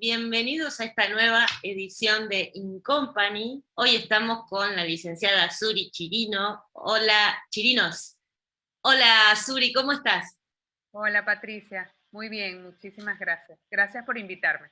Bienvenidos a esta nueva edición de In Company. Hoy estamos con la licenciada Suri Chirino. Hola, Chirinos. Hola, Suri, ¿cómo estás? Hola Patricia, muy bien, muchísimas gracias. Gracias por invitarme.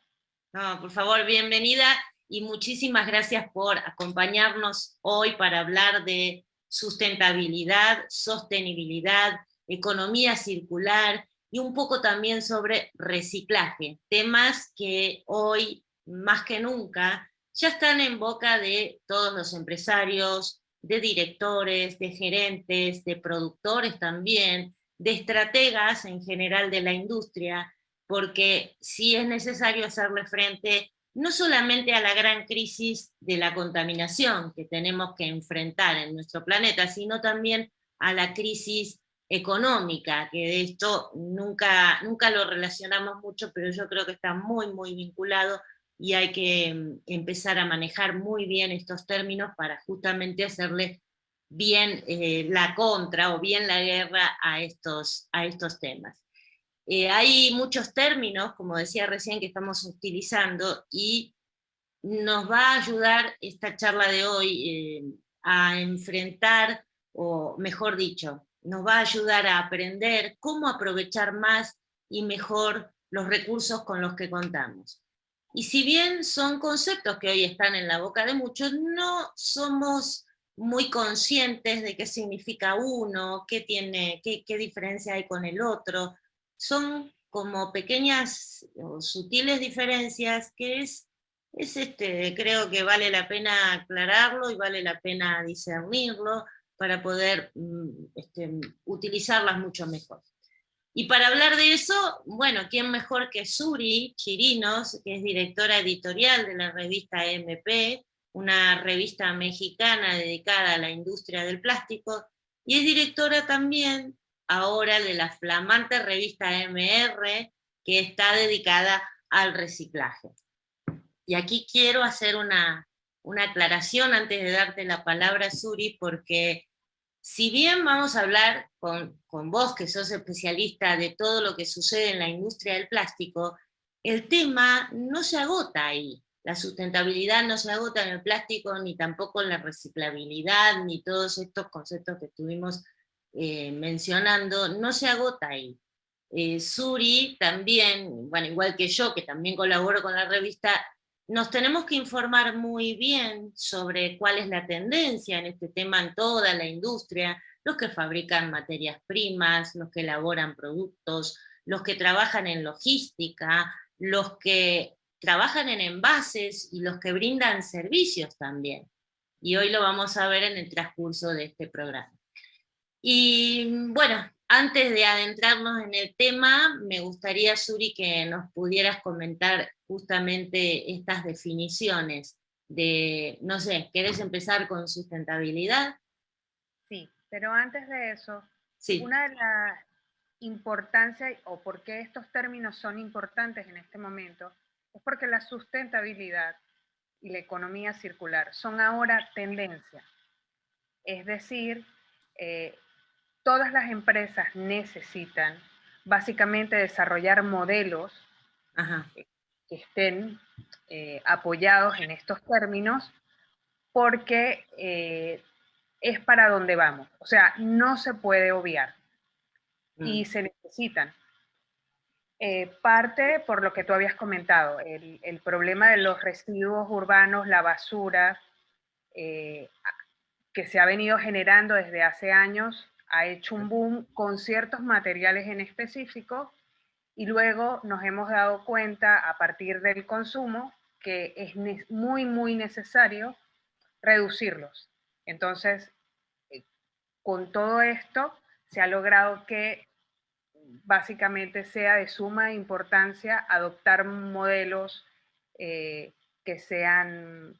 No, por favor, bienvenida y muchísimas gracias por acompañarnos hoy para hablar de sustentabilidad, sostenibilidad, economía circular y un poco también sobre reciclaje, temas que hoy más que nunca ya están en boca de todos los empresarios, de directores, de gerentes, de productores también, de estrategas en general de la industria, porque sí es necesario hacerle frente no solamente a la gran crisis de la contaminación que tenemos que enfrentar en nuestro planeta, sino también a la crisis económica, que de esto nunca lo relacionamos mucho, pero yo creo que está muy vinculado y hay que empezar a manejar muy bien estos términos para justamente hacerle bien la contra o bien la guerra a estos temas. Hay muchos términos, como decía recién, que estamos utilizando y nos va a ayudar esta charla de hoy a enfrentar, o mejor dicho, nos va a ayudar a aprender cómo aprovechar más y mejor los recursos con los que contamos. Y si bien son conceptos que hoy están en la boca de muchos, no somos muy conscientes de qué significa uno, qué diferencia hay con el otro. Son como pequeñas o sutiles diferencias que creo que vale la pena aclararlo y vale la pena discernirlo para poder utilizarlas mucho mejor. Y para hablar de eso, bueno, ¿quién mejor que Suri Chirinos, que es directora editorial de la revista MP, una revista mexicana dedicada a la industria del plástico, y es directora también ahora de la flamante revista MR, que está dedicada al reciclaje. Y aquí quiero hacer una aclaración antes de darte la palabra, Suri, porque si bien vamos a hablar con vos, que sos especialista de todo lo que sucede en la industria del plástico, el tema no se agota ahí. La sustentabilidad no se agota en el plástico, ni tampoco en la reciclabilidad, ni todos estos conceptos que estuvimos mencionando, no se agota ahí. Suri también, bueno, igual que yo, que también colaboro con la revista, nos tenemos que informar muy bien sobre cuál es la tendencia en este tema en toda la industria, los que fabrican materias primas, los que elaboran productos, los que trabajan en logística, los que trabajan en envases y los que brindan servicios también. Y hoy lo vamos a ver en el transcurso de este programa. Y bueno, antes de adentrarnos en el tema, me gustaría, Suri, que nos pudieras comentar justamente estas definiciones de, no sé, ¿querés empezar con sustentabilidad? Sí, pero antes de eso, Sí. una de las importancias o por qué estos términos son importantes en este momento es porque la sustentabilidad y la economía circular son ahora tendencia. Es decir, eh, todas las empresas necesitan básicamente desarrollar modelos Ajá. que estén apoyados en estos términos porque es para donde vamos. O sea, no se puede obviar y se necesitan. Parte por lo que tú habías comentado, el problema de los residuos urbanos, la basura, que se ha venido generando desde hace años, ha hecho un boom con ciertos materiales en específico y luego nos hemos dado cuenta a partir del consumo que es muy necesario reducirlos. Entonces, con todo esto se ha logrado que básicamente sea de suma importancia adoptar modelos que sean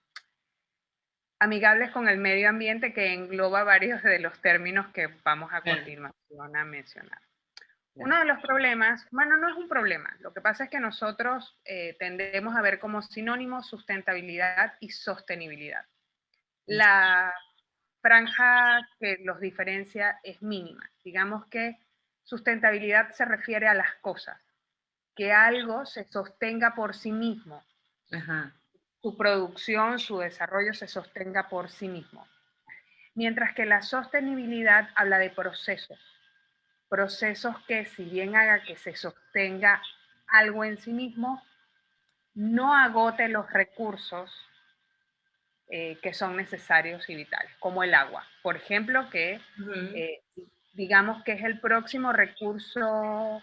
amigables con el medio ambiente, que engloba varios de los términos que vamos a continuación a mencionar. Uno de los problemas, bueno, no es un problema, lo que pasa es que nosotros tendemos a ver como sinónimos sustentabilidad y sostenibilidad. La franja que los diferencia es mínima. Digamos que sustentabilidad se refiere a las cosas, que algo se sostenga por sí mismo. Ajá. Su producción, su desarrollo se sostenga por sí mismo. Mientras que la sostenibilidad habla de procesos. Procesos que, si bien haga que se sostenga algo en sí mismo, no agote los recursos que son necesarios y vitales, como el agua. Por ejemplo, que digamos que es el próximo recurso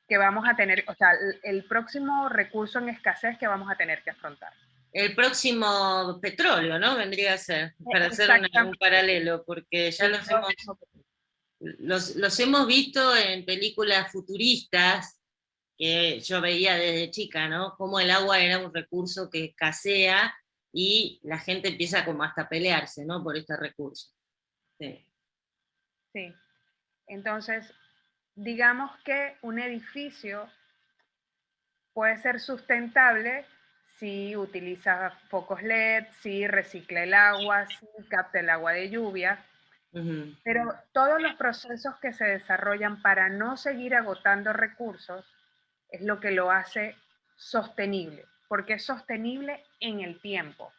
que vamos a tener, o sea, el próximo recurso en escasez que vamos a tener que afrontar. El próximo petróleo, ¿no? Vendría a ser, para hacer un paralelo, porque ya los hemos visto en películas futuristas, que yo veía desde chica, ¿no? Cómo el agua era un recurso que escasea y la gente empieza como hasta a pelearse, ¿no? Por este recurso. Sí. Sí. Entonces, digamos que un edificio puede ser sustentable si utiliza focos LED, si recicla el agua, si capta el agua de lluvia, pero todos los procesos que se desarrollan para no seguir agotando recursos es lo que lo hace sostenible, porque es sostenible en el tiempo.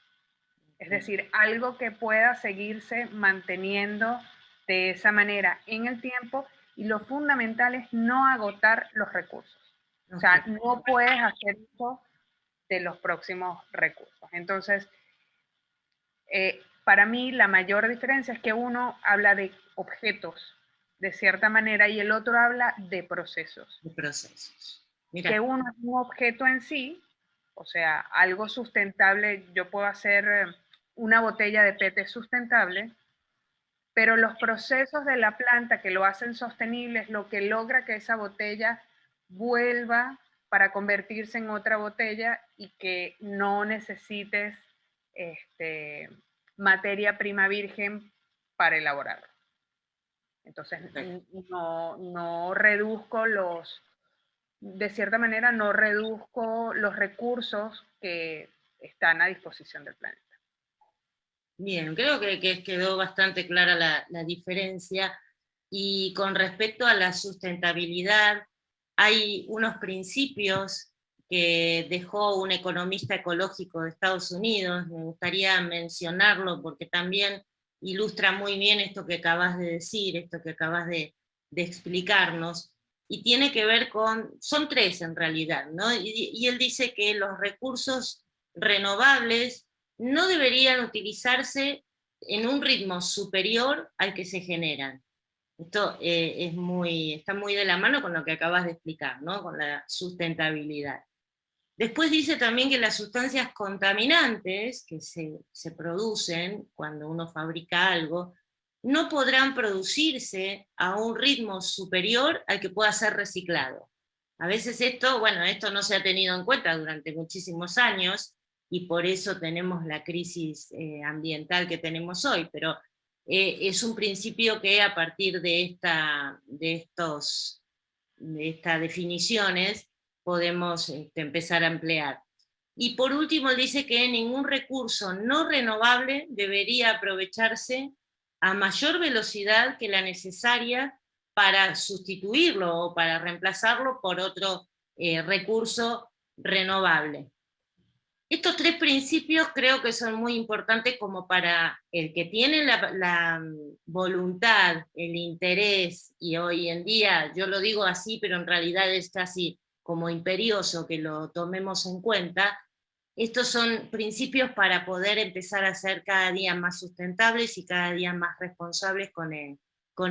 Es decir, algo que pueda seguirse manteniendo de esa manera en el tiempo, y lo fundamental es no agotar los recursos. O sea, no puedes hacer uso de los próximos recursos. Entonces, para mí la mayor diferencia es que uno habla de objetos de cierta manera y el otro habla de procesos. De procesos. Mira. Que uno es un objeto en sí, o sea, algo sustentable, yo puedo hacer una botella de PET sustentable, pero los procesos de la planta que lo hacen sostenible es lo que logra que esa botella vuelva para convertirse en otra botella y que no necesites materia prima virgen para elaborarlo. Entonces, no reduzco de cierta manera, no reduzco los recursos que están a disposición del planeta. Bien, creo que quedó bastante clara la diferencia. Y con respecto a la sustentabilidad, hay unos principios que dejó un economista ecológico de Estados Unidos, me gustaría mencionarlo porque también ilustra muy bien esto que acabas de decir, esto que acabas de explicarnos, y tiene que ver son tres en realidad, ¿no? Y él dice que los recursos renovables no deberían utilizarse en un ritmo superior al que se generan. Esto está muy de la mano con lo que acabas de explicar, ¿no? Con la sustentabilidad. Después dice también que las sustancias contaminantes que se producen cuando uno fabrica algo, no podrán producirse a un ritmo superior al que pueda ser reciclado. A veces esto no se ha tenido en cuenta durante muchísimos años, y por eso tenemos la crisis ambiental que tenemos hoy, pero es un principio que a partir de estas definiciones podemos empezar a emplear. Y por último, él dice que ningún recurso no renovable debería aprovecharse a mayor velocidad que la necesaria para sustituirlo o para reemplazarlo por otro recurso renovable. Estos tres principios creo que son muy importantes como para el que tiene la voluntad, el interés, y hoy en día, yo lo digo así, pero en realidad es casi como imperioso que lo tomemos en cuenta. Estos son principios para poder empezar a ser cada día más sustentables y cada día más responsables con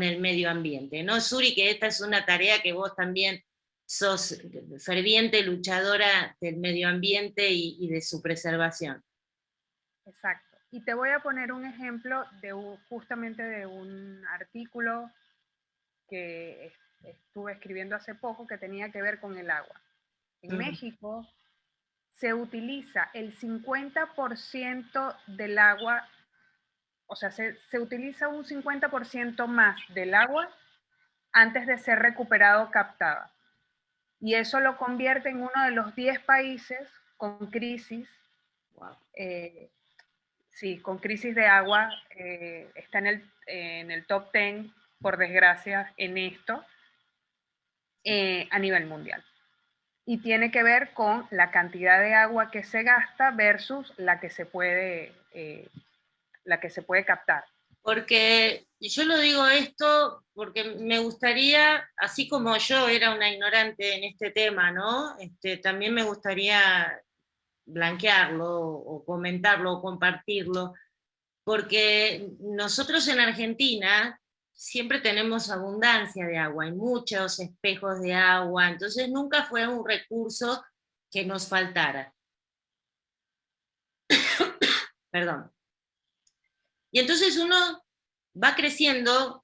el medio ambiente. ¿No, Suri, que esta es una tarea que vos también sos ferviente luchadora del medio ambiente y de su preservación? Exacto. Y te voy a poner un ejemplo justamente de un artículo que estuve escribiendo hace poco que tenía que ver con el agua. En México se utiliza el 50% del agua, o sea, se utiliza un 50% más del agua antes de ser recuperado o captada. Y eso lo convierte en uno de los 10 países con crisis. Wow. Sí, con crisis de agua, está en el top 10, por desgracia, en esto, a nivel mundial. y tiene que ver con la cantidad de agua que se gasta versus la que se puede captar. Porque yo lo digo esto porque me gustaría, así como yo era una ignorante en este tema, ¿no? También me gustaría blanquearlo o comentarlo o compartirlo, porque nosotros en Argentina siempre tenemos abundancia de agua, hay muchos espejos de agua, entonces nunca fue un recurso que nos faltara. Perdón. Y entonces uno va creciendo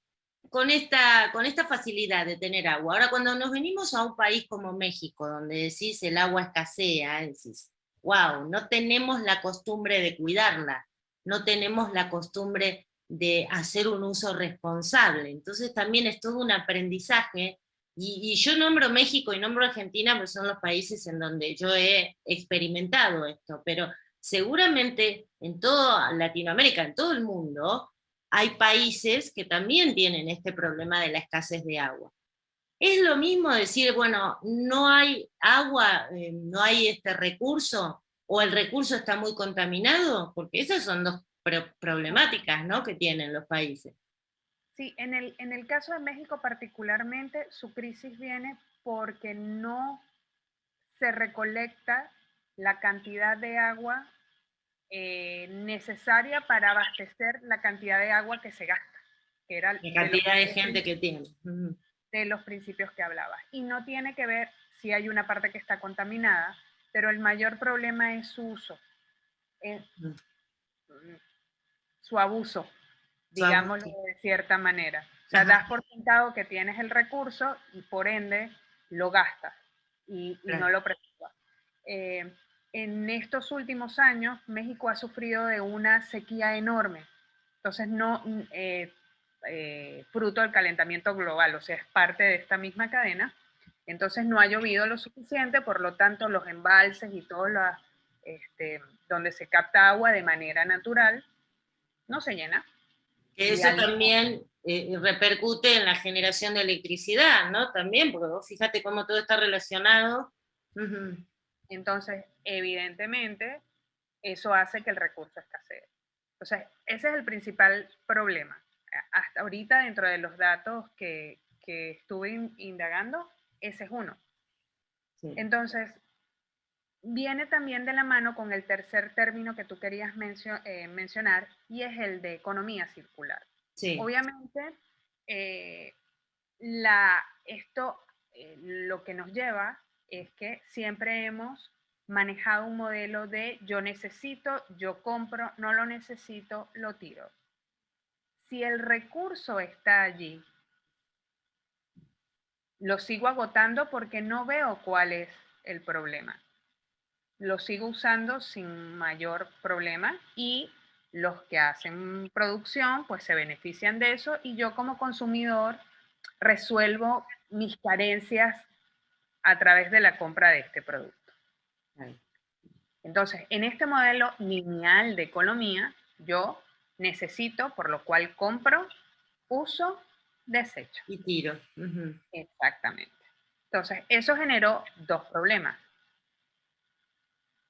con esta facilidad de tener agua. Ahora, cuando nos venimos a un país como México, donde decís el agua escasea, decís, wow, no tenemos la costumbre de cuidarla, no tenemos la costumbre de hacer un uso responsable. Entonces también es todo un aprendizaje. Y yo nombro México y nombro Argentina, porque son los países en donde yo he experimentado esto, pero seguramente en toda Latinoamérica, en todo el mundo, hay países que también tienen este problema de la escasez de agua. Es lo mismo decir, bueno, no hay agua, no hay este recurso, o el recurso está muy contaminado, porque esas son dos problemáticas, ¿no?, que tienen los países. Sí, en el caso de México particularmente, su crisis viene porque no se recolecta la cantidad de agua necesaria para abastecer la cantidad de agua que se gasta, que era La cantidad de gente que tiene. De los principios que hablaba. Y no tiene que ver si hay una parte que está contaminada, pero el mayor problema es su uso, es su abuso, digámoslo de cierta manera. O sea, das por sentado que tienes el recurso y por ende lo gastas y no lo preservas. En estos últimos años, México ha sufrido de una sequía enorme. Entonces, no, fruto del calentamiento global, o sea, es parte de esta misma cadena. Entonces, no ha llovido lo suficiente, por lo tanto, los embalses y todo donde se capta agua de manera natural, no se llena. Que eso también repercute en la generación de electricidad, ¿no? También, porque vos fíjate cómo todo está relacionado. Entonces, evidentemente, eso hace que el recurso escasee. Entonces, ese es el principal problema. Hasta ahorita, dentro de los datos que estuve indagando, ese es uno. Sí. Entonces, viene también de la mano con el tercer término que tú querías mencionar, y es el de economía circular. Sí. Obviamente, lo que nos lleva es que siempre hemos manejado un modelo de yo necesito, yo compro, no lo necesito, lo tiro. Si el recurso está allí, lo sigo agotando porque no veo cuál es el problema. Lo sigo usando sin mayor problema y los que hacen producción pues se benefician de eso y yo como consumidor resuelvo mis carencias a través de la compra de este producto. Entonces, en este modelo lineal de economía, yo necesito, por lo cual compro, uso, desecho. Y tiro. Exactamente. Entonces, eso generó dos problemas.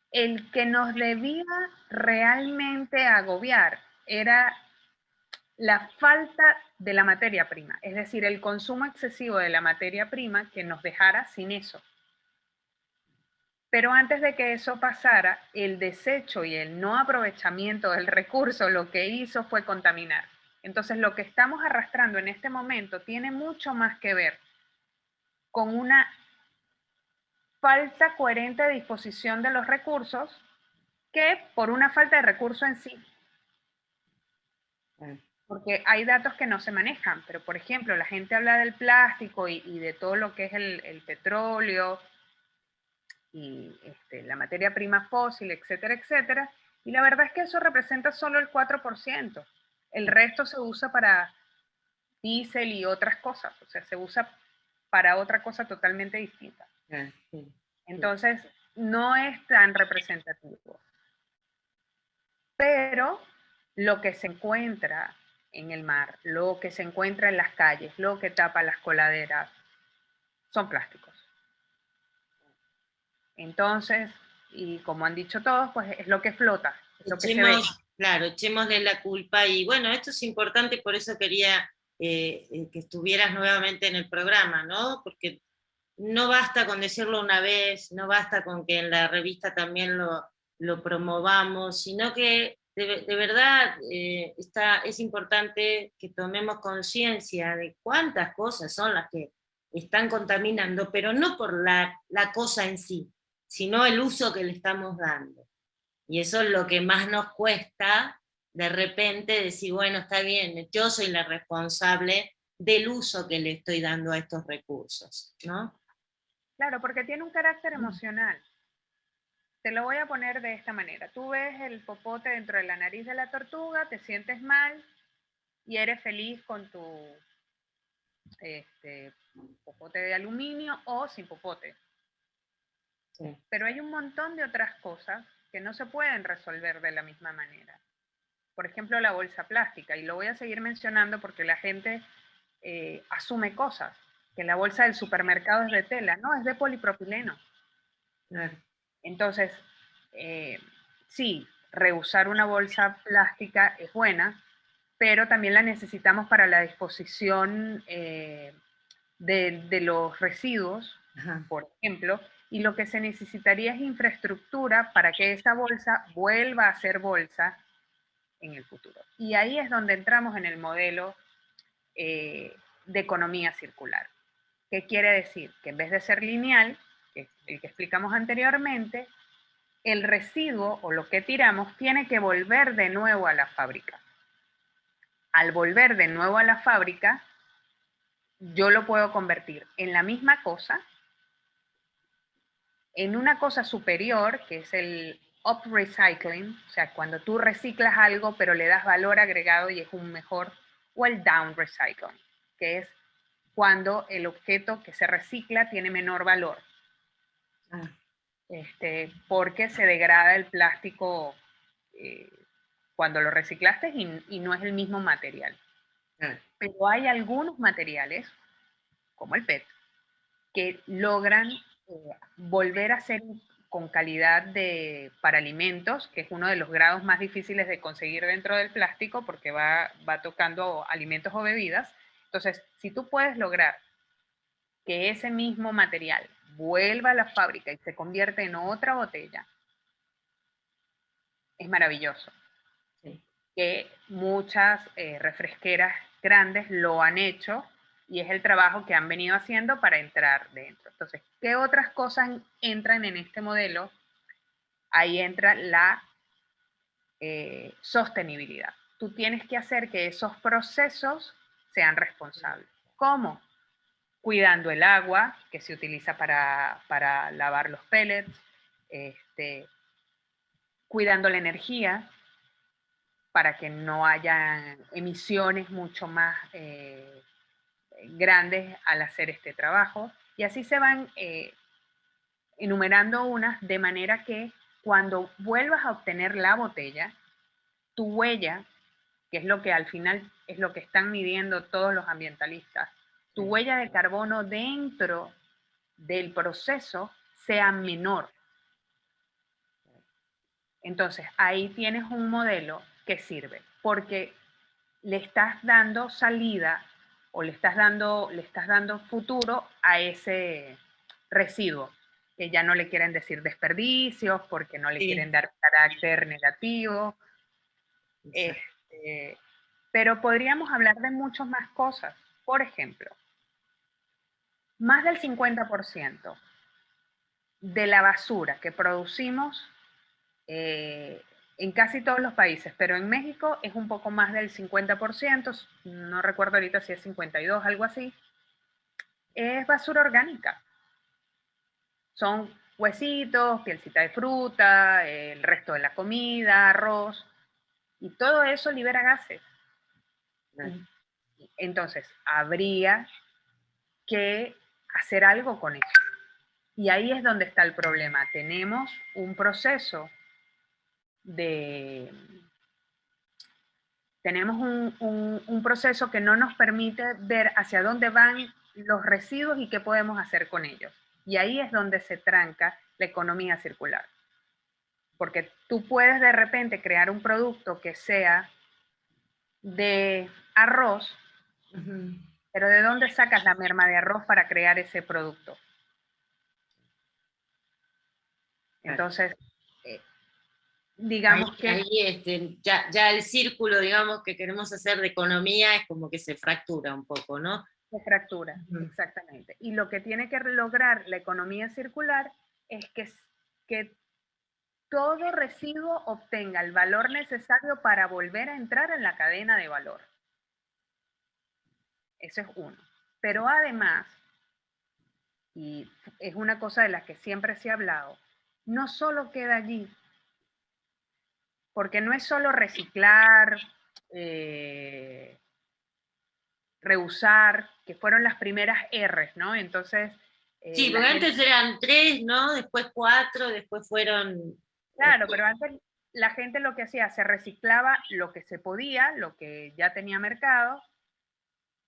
El que nos debía realmente agobiar era la falta de la materia prima, es decir, el consumo excesivo de la materia prima que nos dejara sin eso. Pero antes de que eso pasara, el desecho y el no aprovechamiento del recurso lo que hizo fue contaminar. Entonces, lo que estamos arrastrando en este momento tiene mucho más que ver con una falta coherente de disposición de los recursos que por una falta de recurso en sí. Porque hay datos que no se manejan, pero por ejemplo, la gente habla del plástico y de todo lo que es el petróleo y la materia prima fósil, etcétera, etcétera, y la verdad es que eso representa solo el 4%. El resto se usa para diésel y otras cosas, o sea, se usa para otra cosa totalmente distinta. Entonces, no es tan representativo. Pero lo que se encuentra en el mar, lo que se encuentra en las calles, lo que tapa las coladeras, son plásticos. Entonces, y como han dicho todos, pues es lo que flota, es lo que se ve. Claro, echémosle la culpa, y bueno, esto es importante, por eso quería que estuvieras nuevamente en el programa, ¿no? Porque no basta con decirlo una vez, no basta con que en la revista también lo promovamos, sino que de verdad es importante que tomemos conciencia de cuántas cosas son las que están contaminando, pero no por la cosa en sí, sino el uso que le estamos dando. Y eso es lo que más nos cuesta de repente decir, bueno, está bien, yo soy la responsable del uso que le estoy dando a estos recursos, ¿no? Claro, porque tiene un carácter emocional. Te lo voy a poner de esta manera. Tú ves el popote dentro de la nariz de la tortuga, te sientes mal y eres feliz con tu popote de aluminio o sin popote. Sí. Pero hay un montón de otras cosas que no se pueden resolver de la misma manera. Por ejemplo, la bolsa plástica, y lo voy a seguir mencionando porque la gente asume cosas, que la bolsa del supermercado es de tela, no, es de polipropileno. Claro. Entonces, sí, reusar una bolsa plástica es buena, pero también la necesitamos para la disposición de los residuos, ajá, por ejemplo, y lo que se necesitaría es infraestructura para que esa bolsa vuelva a ser bolsa en el futuro. Y ahí es donde entramos en el modelo de economía circular. ¿Qué quiere decir? Que en vez de ser lineal, que es el que explicamos anteriormente, el residuo o lo que tiramos tiene que volver de nuevo a la fábrica. Al volver de nuevo a la fábrica, yo lo puedo convertir en la misma cosa, en una cosa superior, que es el up-recycling, o sea, cuando tú reciclas algo pero le das valor agregado y es un mejor, o el down-recycling, que es cuando el objeto que se recicla tiene menor valor. Porque se degrada el plástico cuando lo reciclaste y no es el mismo material. Pero hay algunos materiales, como el PET, que logran volver a ser con calidad para alimentos, que es uno de los grados más difíciles de conseguir dentro del plástico porque va tocando alimentos o bebidas. Entonces, si tú puedes lograr que ese mismo material vuelva a la fábrica y se convierte en otra botella, es maravilloso. Sí. Que muchas refresqueras grandes lo han hecho y es el trabajo que han venido haciendo para entrar dentro. Entonces, ¿qué otras cosas entran en este modelo? Ahí entra la sostenibilidad. Tú tienes que hacer que esos procesos sean responsables. ¿Cómo? Cuidando el agua que se utiliza para lavar los pellets, cuidando la energía para que no haya emisiones mucho más grandes al hacer este trabajo. Y así se van enumerando unas de manera que cuando vuelvas a obtener la botella, tu huella, que es lo que al final es lo que están midiendo todos los ambientalistas, tu huella de carbono dentro del proceso sea menor. Entonces, ahí tienes un modelo que sirve, porque le estás dando salida o le estás dando futuro a ese residuo, que ya no le quieren decir desperdicios, porque no le quieren dar carácter negativo. Pero podríamos hablar de muchas más cosas. Por ejemplo, más del 50% de la basura que producimos en casi todos los países, pero en México es un poco más del 50%, no recuerdo ahorita si es 52, algo así, es basura orgánica. Son huesitos, pielcita de fruta, el resto de la comida, arroz, y todo eso libera gases. Entonces, habría que hacer algo con eso. Y ahí es donde está el problema. Tenemos un proceso un proceso que no nos permite ver hacia dónde van los residuos y qué podemos hacer con ellos. Y ahí es donde se tranca la economía circular. Porque tú puedes de repente crear un producto que sea de arroz, pero ¿de dónde sacas la merma de arroz para crear ese producto? Entonces, digamos que... Ahí ya el círculo, digamos, que queremos hacer de economía es como que se fractura un poco, ¿no? Se fractura, exactamente. Y lo que tiene que lograr la economía circular es que todo residuo obtenga el valor necesario para volver a entrar en la cadena de valor. Eso es uno. Pero además, y es una cosa de la que siempre se ha hablado, no solo queda allí, porque no es solo reciclar, reusar, que fueron las primeras R's, ¿no? Entonces... sí, porque antes eran 3, ¿no? Después 4, después fueron... Claro, pero antes la gente lo que hacía, se reciclaba lo que se podía, lo que ya tenía mercado,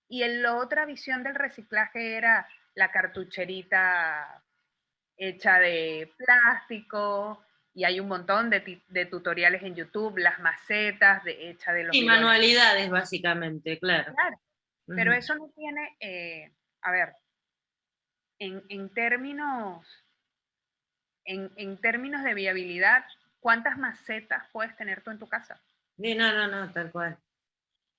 y la otra visión del reciclaje era la cartucherita hecha de plástico, y hay un montón de tutoriales en YouTube, las macetas hechas de los sí, bidones. manualidades básicamente, claro. Claro, pero eso no tiene, a ver, en términos de viabilidad, ¿cuántas macetas puedes tener tú en tu casa? Sí, no, tal cual.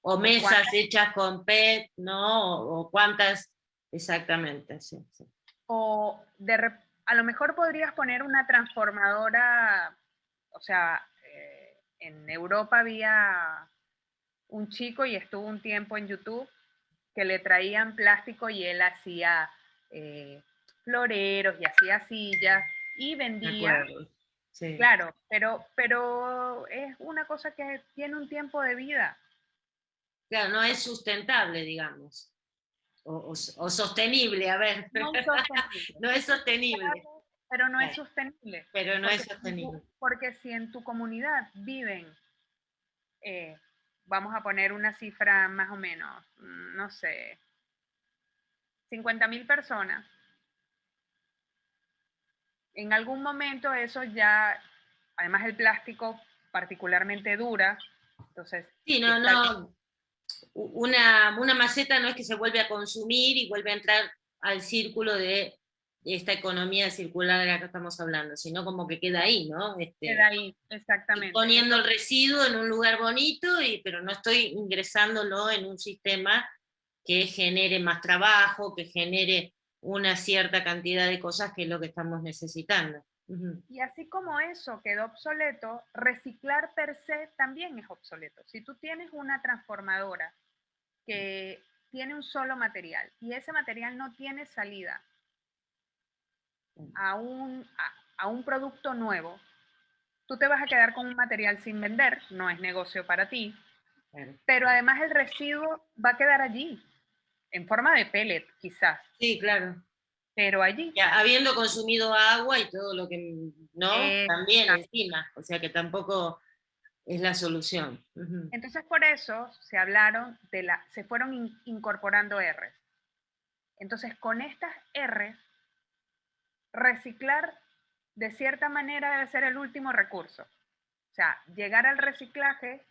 O mesas hechas con PET, ¿no? O cuántas, exactamente, sí. O a lo mejor podrías poner una transformadora, o sea, en Europa había un chico y estuvo un tiempo en YouTube que le traían plástico y él hacía floreros y hacía sillas y vendía. Sí. Claro, pero es una cosa que tiene un tiempo de vida. Claro, no es sustentable, digamos. O sostenible, a ver. No es sostenible. No es sostenible. Pero no es sostenible. Pero no es sostenible. Porque si en tu comunidad viven, vamos a poner una cifra más o menos, no sé, 50.000 personas, en algún momento eso ya, además el plástico particularmente dura, entonces... Sí, no, una maceta no es que se vuelve a consumir y vuelve a entrar al círculo de esta economía circular de la que estamos hablando, sino como que queda ahí, ¿no? Queda ahí, exactamente. Poniendo el residuo en un lugar bonito, pero no estoy ingresándolo en un sistema que genere más trabajo, que genere una cierta cantidad de cosas que es lo que estamos necesitando. Y así como eso quedó obsoleto, reciclar per se también es obsoleto. Si tú tienes una transformadora que tiene un solo material y ese material no tiene salida a un producto nuevo, tú te vas a quedar con un material sin vender, no es negocio para ti, pero además el residuo va a quedar allí, en forma de pellet quizás. Sí, claro. Pero allí. Ya, habiendo consumido agua y todo lo que, ¿no? También encima, o sea que tampoco es la solución. Entonces por eso se hablaron se fueron incorporando R's. Entonces con estas R's, reciclar de cierta manera debe ser el último recurso. O sea, llegar al reciclaje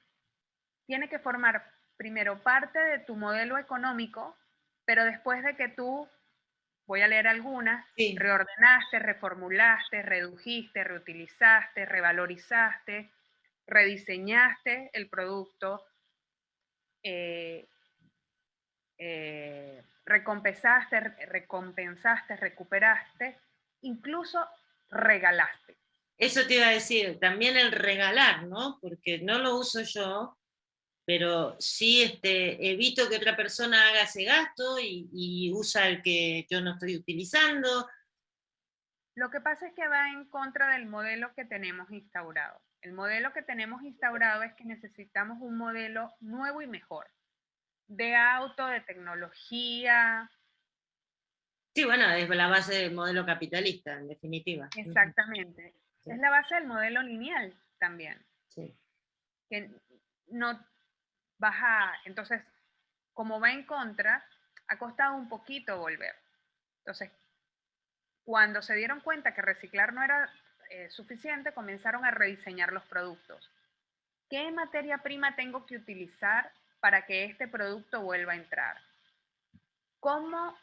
tiene que formar primero parte de tu modelo económico, pero después de que tú, voy a leer algunas, sí, reordenaste, reformulaste, redujiste, reutilizaste, revalorizaste, rediseñaste el producto, recompensaste, recuperaste, incluso regalaste. Eso te iba a decir, también el regalar, ¿no? Porque no lo uso yo, pero sí evito que otra persona haga ese gasto y usa el que yo no estoy utilizando. Lo que pasa es que va en contra del modelo que tenemos instaurado. El modelo que tenemos instaurado es que necesitamos un modelo nuevo y mejor, de auto, de tecnología. Sí, bueno, es la base del modelo capitalista, en definitiva. Exactamente. Sí. Es la base del modelo lineal también. Sí. Que no baja, entonces, como va en contra, ha costado un poquito volver. Entonces, Cuando se dieron cuenta que reciclar no era suficiente, comenzaron a rediseñar los productos. ¿Qué materia prima tengo que utilizar para que este producto vuelva a entrar? ¿Cómo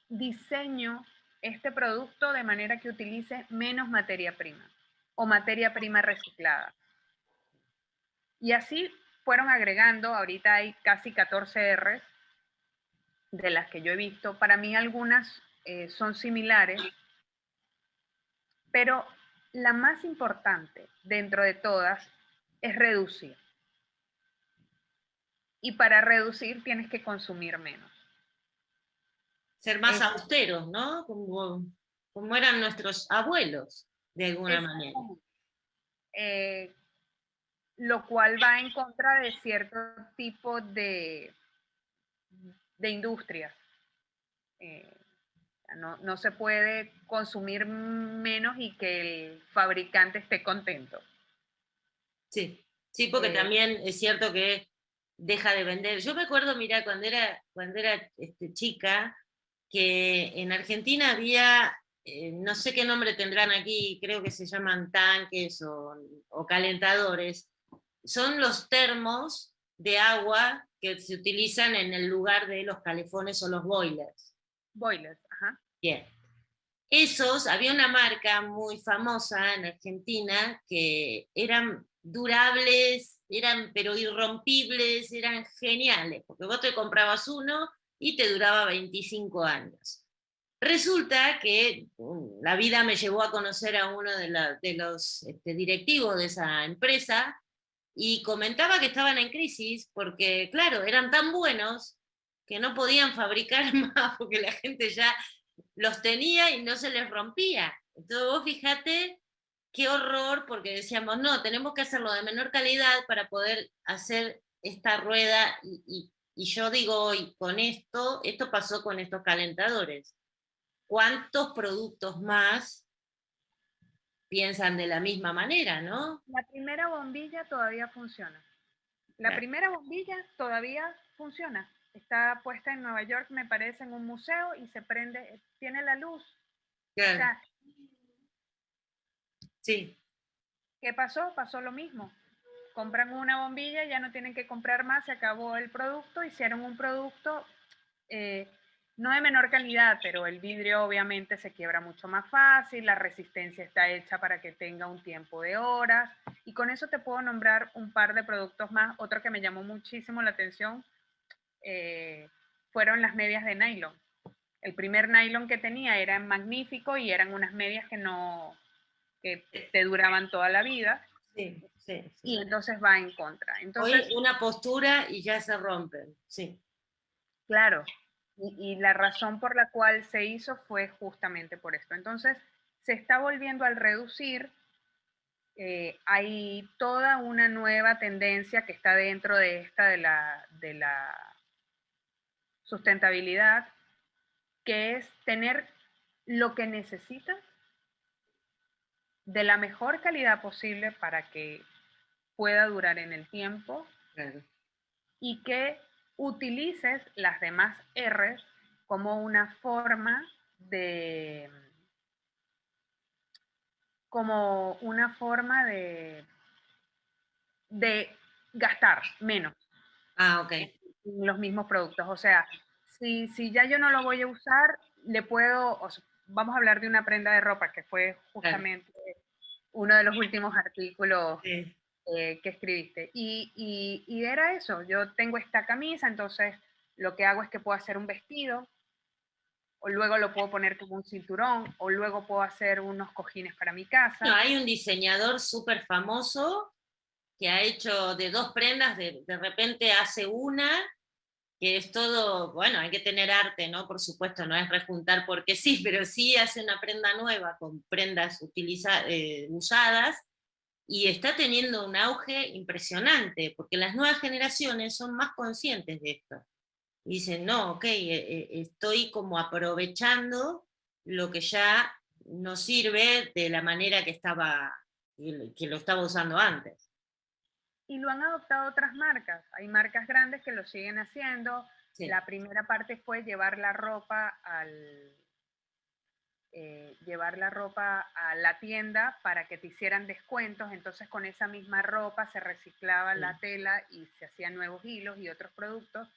diseño este producto de manera que utilice menos materia prima o materia prima reciclada? Y así fueron agregando, ahorita hay casi 14 Rs de las que yo he visto. Para mí algunas son similares, pero la más importante dentro de todas es reducir. Y para reducir tienes que consumir menos. Ser más austeros, ¿no? Como eran nuestros abuelos, de alguna manera. Lo cual va en contra de cierto tipo de industrias. No se puede consumir menos y que el fabricante esté contento. Sí, sí, porque también es cierto que deja de vender. Yo me acuerdo, mira, cuando era chica, que en Argentina había, no sé qué nombre tendrán aquí, creo que se llaman tanques o calentadores. Son los termos de agua que se utilizan en el lugar de los calefones o los boilers. Boilers, ajá. Bien. Esos, había una marca muy famosa en Argentina que eran durables, eran pero irrompibles, eran geniales, porque vos te comprabas uno y te duraba 25 años. Resulta que la vida me llevó a conocer a uno de los directivos de esa empresa y comentaba que estaban en crisis porque, claro, eran tan buenos que no podían fabricar más porque la gente ya los tenía y no se les rompía. Entonces vos fíjate qué horror, porque decíamos, no, tenemos que hacerlo de menor calidad para poder hacer esta rueda, y yo digo hoy, con esto pasó con estos calentadores. ¿Cuántos productos más piensan de la misma manera, no? La primera bombilla todavía funciona. La primera bombilla todavía funciona. Está puesta en Nueva York, me parece, en un museo y se prende, tiene la luz. Claro. O sea, sí. ¿Qué pasó? Pasó lo mismo. Compran una bombilla, ya no tienen que comprar más, se acabó el producto, hicieron un producto no de menor calidad, pero el vidrio obviamente se quiebra mucho más fácil, la resistencia está hecha para que tenga un tiempo de horas, y con eso te puedo nombrar un par de productos más. Otro que me llamó muchísimo la atención fueron las medias de nylon. El primer nylon que tenía era magnífico y eran unas medias que te duraban toda la vida. Sí, sí, sí. Y entonces va en contra. Entonces, hoy una postura y ya se rompen, sí. Claro, y la razón por la cual se hizo fue justamente por esto. Entonces, se está volviendo al reducir. Hay toda una nueva tendencia que está dentro de esta de la sustentabilidad, que es tener lo que necesitas de la mejor calidad posible para que pueda durar en el tiempo. Claro. Y que utilices las demás R's como una forma de gastar menos. Ok. En los mismos productos. O sea, si ya yo no lo voy a usar, le puedo, vamos a hablar de una prenda de ropa que fue justamente uno de los últimos artículos que escribiste. Y era eso, yo tengo esta camisa, entonces lo que hago es que puedo hacer un vestido, o luego lo puedo poner como un cinturón, o luego puedo hacer unos cojines para mi casa. No, hay un diseñador súper famoso que ha hecho de dos prendas, de repente hace una, que es todo, bueno, hay que tener arte, ¿no? Por supuesto, no es rejuntar porque sí, pero sí hace una prenda nueva con prendas usadas, y está teniendo un auge impresionante, porque las nuevas generaciones son más conscientes de esto. Y dicen, no, ok, estoy como aprovechando lo que ya no sirve de la manera que lo estaba usando antes. Y lo han adoptado otras marcas. Hay marcas grandes que lo siguen haciendo. Sí. La primera parte fue llevar la ropa llevar la ropa a la tienda para que te hicieran descuentos, entonces con esa misma ropa se reciclaba la tela y se hacían nuevos hilos y otros productos.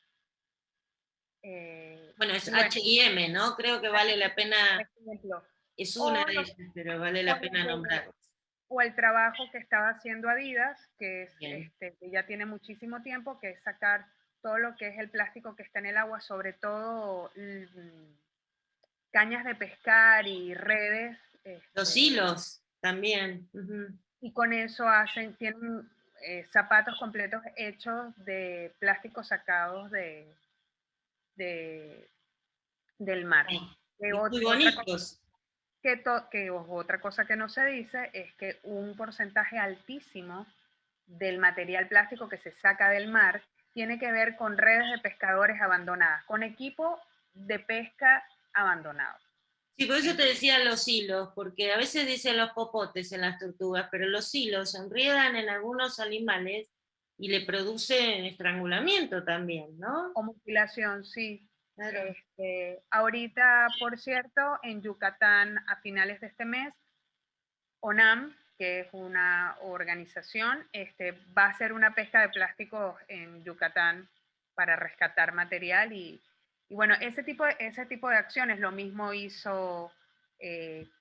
Bueno, es H&M, ¿no? Creo que vale la pena, es una de ellas, pero vale la pena nombrar. O el trabajo que estaba haciendo Adidas, que ya tiene muchísimo tiempo, que es sacar todo lo que es el plástico que está en el agua, sobre todo cañas de pescar y redes. Los hilos también. Y con eso tienen zapatos completos hechos de plásticos sacados del mar. Muy bonitos. Otra cosa que no se dice es que un porcentaje altísimo del material plástico que se saca del mar tiene que ver con redes de pescadores abandonadas, con equipo de pesca abandonado. Sí, por eso te decía los hilos, porque a veces dicen los popotes en las tortugas, pero los hilos se enredan en algunos animales y le producen estrangulamiento también, ¿no? O mutilación, sí. Claro. Ahorita, por cierto, en Yucatán, a finales de este mes, ONAM, que es una organización, va a hacer una pesca de plásticos en Yucatán para rescatar material y bueno, ese tipo de acciones, lo mismo hizo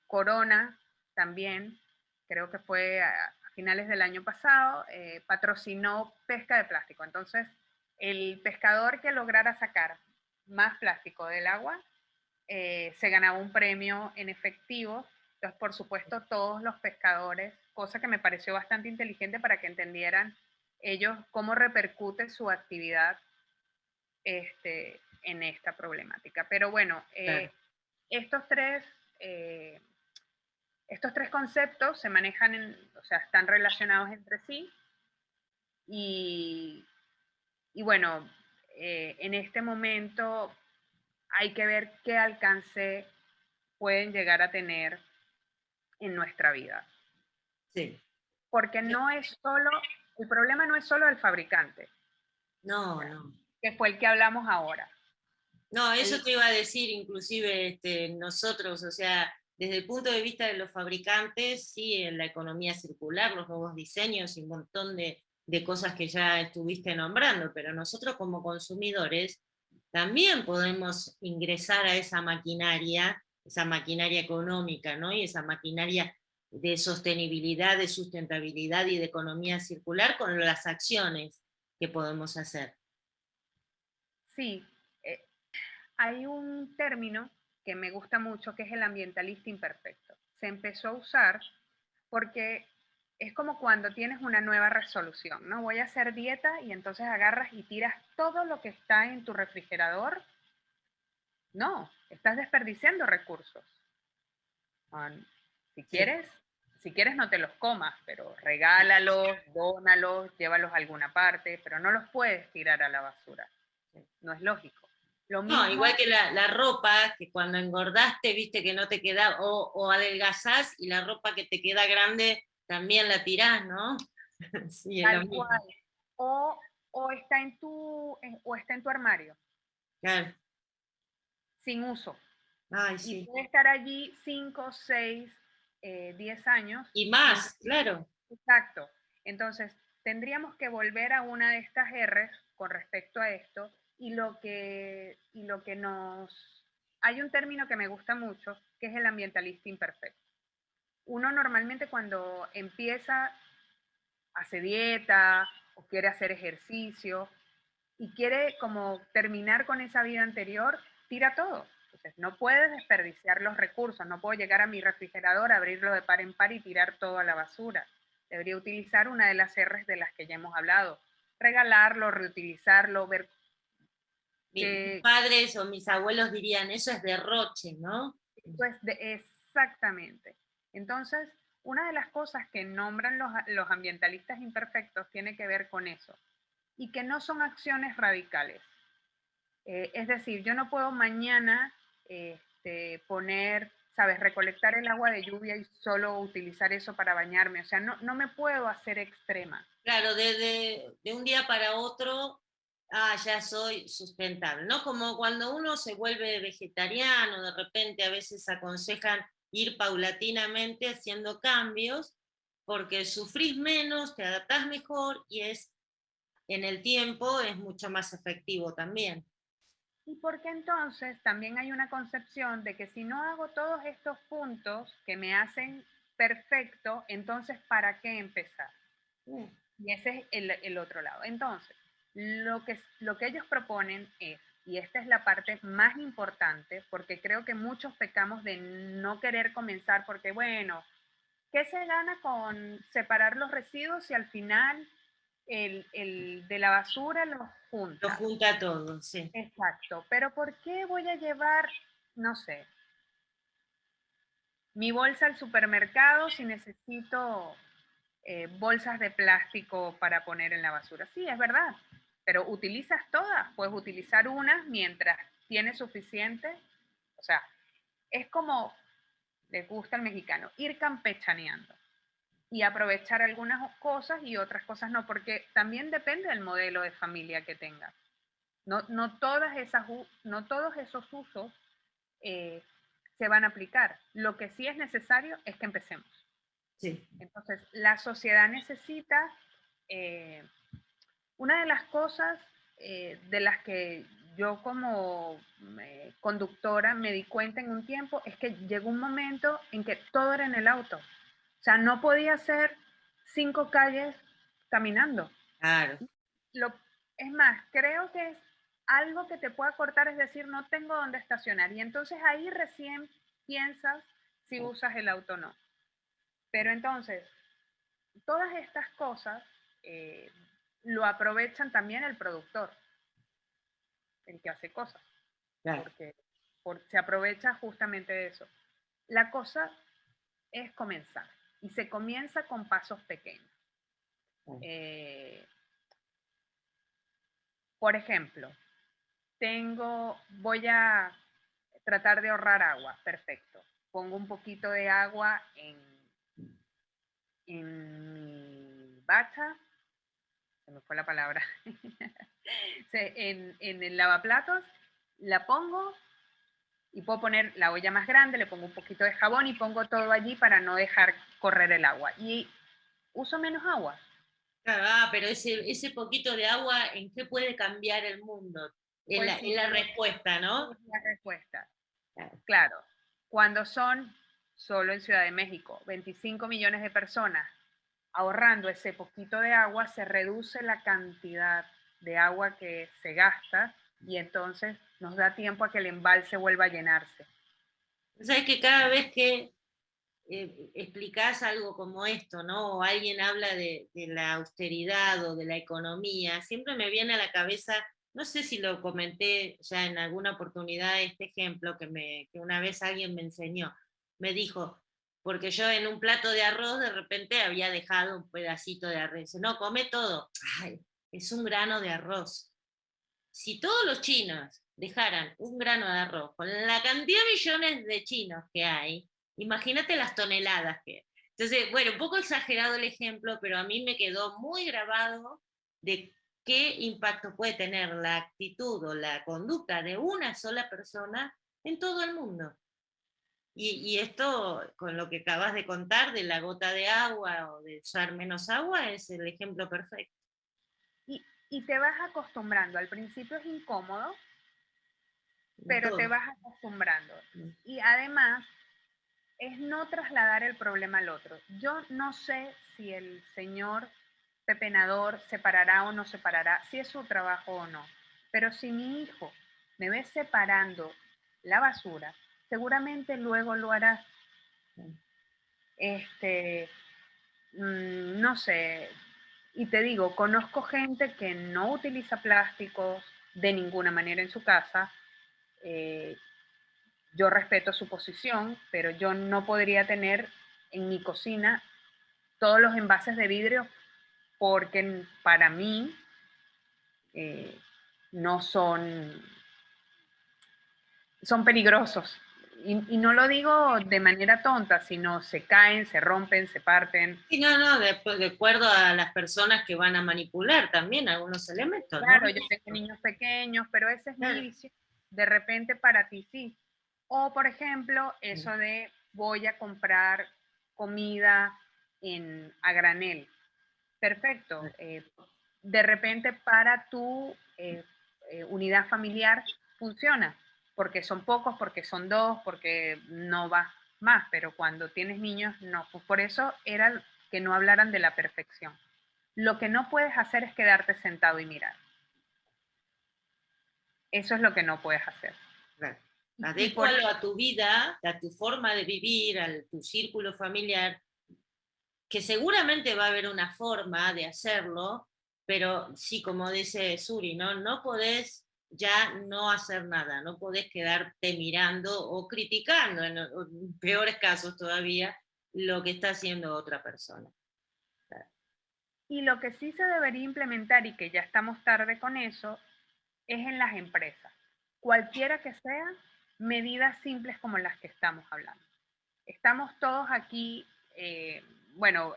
Corona también, creo que fue a finales del año pasado, patrocinó pesca de plástico. Entonces, el pescador que lograra sacar más plástico del agua se ganaba un premio en efectivo. Entonces, por supuesto, todos los pescadores, cosa que me pareció bastante inteligente para que entendieran ellos cómo repercute su actividad en esta problemática. Pero bueno, claro. estos tres conceptos se manejan, o sea, están relacionados entre sí y bueno, en este momento hay que ver qué alcance pueden llegar a tener en nuestra vida. Sí. Porque no es solo, el problema no es solo el fabricante. No, no. Que fue el que hablamos ahora. No, eso te iba a decir, inclusive nosotros, o sea, desde el punto de vista de los fabricantes, sí, en la economía circular, los nuevos diseños y un montón de cosas que ya estuviste nombrando, pero nosotros como consumidores también podemos ingresar a esa maquinaria económica, ¿no? Y esa maquinaria de sostenibilidad, de sustentabilidad y de economía circular con las acciones que podemos hacer. Sí, hay un término que me gusta mucho que es el ambientalista imperfecto. Se empezó a usar porque es como cuando tienes una nueva resolución, ¿no? Voy a hacer dieta y entonces agarras y tiras todo lo que está en tu refrigerador. No, estás desperdiciando recursos. Si quieres no te los comas, pero regálalos, dónalos, llévalos a alguna parte, pero no los puedes tirar a la basura. No es lógico. Lo mismo, no, igual que la ropa, que cuando engordaste, viste que no te queda, o adelgazás y la ropa que te queda grande también la tirás, ¿no? Sí, tal cual. O está en tu armario. Claro. Sin uso. Ay, sí. Y puede estar allí 5, 6, 10 años. Y más, claro. Exacto. Entonces, tendríamos que volver a una de estas R's con respecto a esto, y lo que nos... Hay un término que me gusta mucho, que es el ambientalista imperfecto. Uno normalmente cuando empieza, hace dieta o quiere hacer ejercicio y quiere como terminar con esa vida anterior, tira todo. Entonces, no puedes desperdiciar los recursos, no puedo llegar a mi refrigerador, abrirlo de par en par y tirar todo a la basura. Debería utilizar una de las R's de las que ya hemos hablado. Regalarlo, reutilizarlo, ver... Mis padres o mis abuelos dirían, eso es derroche, ¿no? Eso es exactamente. Entonces, una de las cosas que nombran los ambientalistas imperfectos tiene que ver con eso, y que no son acciones radicales. Es decir, yo no puedo mañana recolectar el agua de lluvia y solo utilizar eso para bañarme. O sea, no me puedo hacer extrema. Claro, de un día para otro ya soy sustentable, ¿no? Como cuando uno se vuelve vegetariano, de repente a veces aconsejan ir paulatinamente haciendo cambios, porque sufrís menos, te adaptás mejor y en el tiempo es mucho más efectivo también. Y porque entonces también hay una concepción de que si no hago todos estos puntos que me hacen perfecto, entonces ¿para qué empezar? Y ese es el otro lado. Entonces, lo que ellos proponen es, y esta es la parte más importante, porque creo que muchos pecamos de no querer comenzar, porque bueno, ¿qué se gana con separar los residuos si al final el de la basura los Lo junta? junta todo, sí. Exacto, pero ¿por qué voy a llevar, no sé, mi bolsa al supermercado si necesito bolsas de plástico para poner en la basura? Sí, es verdad, pero utilizas todas, puedes utilizar unas mientras tienes suficiente. O sea, es como le gusta al mexicano, ir campechaneando y aprovechar algunas cosas y otras cosas no, porque también depende del modelo de familia que tengas. No todos esos usos eh, se van a aplicar. Lo que sí es necesario es que empecemos. Sí. Entonces, la sociedad necesita, una de las cosas de las que yo como conductora me di cuenta en un tiempo es que llegó un momento en que todo era en el auto. O sea, no podía hacer 5 calles caminando. Claro. Lo, es más, creo que es algo que te pueda cortar, es decir, no tengo dónde estacionar. Y entonces ahí recién piensas si usas el auto o no. Pero entonces, todas estas cosas lo aprovechan también el productor, el que hace cosas, Claro. porque se aprovecha justamente de eso. La cosa es comenzar, y se comienza con pasos pequeños. Por ejemplo, voy a tratar de ahorrar agua, perfecto. Pongo un poquito de agua en mi bacha, se me fue la palabra, en el lavaplatos, la pongo y puedo poner la olla más grande, le pongo un poquito de jabón y pongo todo allí para no dejar correr el agua. Y uso menos agua. Claro, pero ese poquito de agua, ¿en qué puede cambiar el mundo? Pues sí, En la respuesta, ¿no? es la respuesta. Claro. Claro, cuando son, solo en Ciudad de México, 25 millones de personas ahorrando ese poquito de agua, se reduce la cantidad de agua que se gasta y entonces nos da tiempo a que el embalse vuelva a llenarse. Sabes que cada vez que explicás algo como esto, ¿no? O alguien habla de la austeridad o de la economía, siempre me viene a la cabeza, no sé si lo comenté ya en alguna oportunidad, este ejemplo que una vez alguien me enseñó. Me dijo, porque yo en un plato de arroz de repente había dejado un pedacito de arroz. Dice, no, come todo. Ay, es un grano de arroz. Si todos los chinos dejaran un grano de arroz, con la cantidad de millones de chinos que hay, imagínate las toneladas que... Entonces, bueno, un poco exagerado el ejemplo, pero a mí me quedó muy grabado de qué impacto puede tener la actitud o la conducta de una sola persona en todo el mundo. Y esto, con lo que acabas de contar de la gota de agua o de usar menos agua, es el ejemplo perfecto. Y te vas acostumbrando. Al principio es incómodo, pero te Todo. vas acostumbrando. Y además es no trasladar el problema al otro. Yo no sé si el señor pepenador se parará o no se parará, si es su trabajo o no, pero si mi hijo me ve separando la basura, seguramente luego lo hará. No sé, y te digo, conozco gente que no utiliza plásticos de ninguna manera en su casa. Yo respeto su posición, pero yo no podría tener en mi cocina todos los envases de vidrio porque para mí no son peligrosos. y no lo digo de manera tonta, sino se caen, se rompen, se parten. Sí, no, de acuerdo a las personas que van a manipular también algunos elementos, ¿no? Claro, yo tengo niños pequeños, pero ese es mi Claro. visión. De repente para ti sí. O, por ejemplo, eso de voy a comprar comida a granel. Perfecto. De repente para tu unidad familiar funciona, porque son pocos, porque son dos, porque no va más, pero cuando tienes niños, no. Pues por eso era que no hablaran de la perfección. Lo que no puedes hacer es quedarte sentado y mirar. Eso es lo que no puedes hacer. Claro. Y por Adécualo a tu vida, a tu forma de vivir, a tu círculo familiar, que seguramente va a haber una forma de hacerlo, pero sí, como dice Suri, ¿no? No podés ya no hacer nada, no podés quedarte mirando o criticando, en peores casos todavía, lo que está haciendo otra persona. Y lo que sí se debería implementar, y que ya estamos tarde con eso, es en las empresas. Cualquiera que sea, medidas simples como las que estamos hablando. Estamos todos aquí, bueno,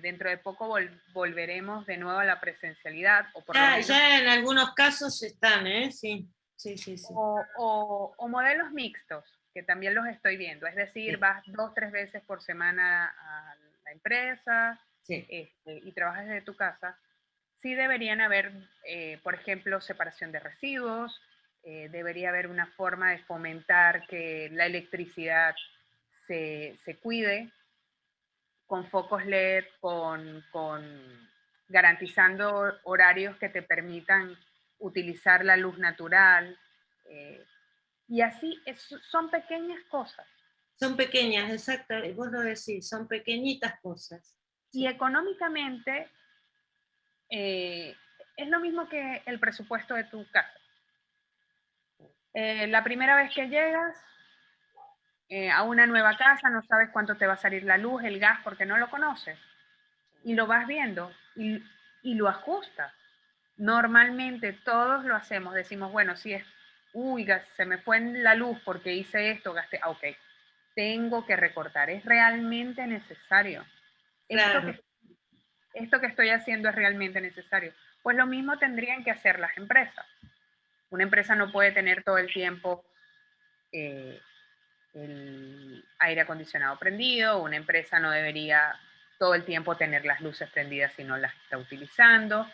dentro de poco volveremos de nuevo a la presencialidad, o por lo menos... Ya en algunos casos están, ¿eh? Sí, sí, sí, sí. O modelos mixtos, que también los estoy viendo. Es decir, Sí. vas 2 o 3 veces por semana a la empresa, Sí. y trabajas desde tu casa. Sí deberían haber, por ejemplo, separación de residuos, debería haber una forma de fomentar que la electricidad se cuide con focos LED, con garantizando horarios que te permitan utilizar la luz natural. Y así son pequeñas cosas. Son pequeñas, exacto, vos lo decís, son pequeñitas cosas. Y Sí. económicamente es lo mismo que el presupuesto de tu casa. La primera vez que llegas a una nueva casa, no sabes cuánto te va a salir la luz, el gas, porque no lo conoces. Y lo vas viendo y lo ajustas. Normalmente todos lo hacemos, decimos, bueno, si es, uy, se me fue la luz porque hice esto, gasté, ok, tengo que recortar, es realmente necesario. Claro. Esto que estoy haciendo es realmente necesario. Pues lo mismo tendrían que hacer las empresas. Una empresa no puede tener todo el tiempo el aire acondicionado prendido, una empresa no debería todo el tiempo tener las luces prendidas si no las está utilizando.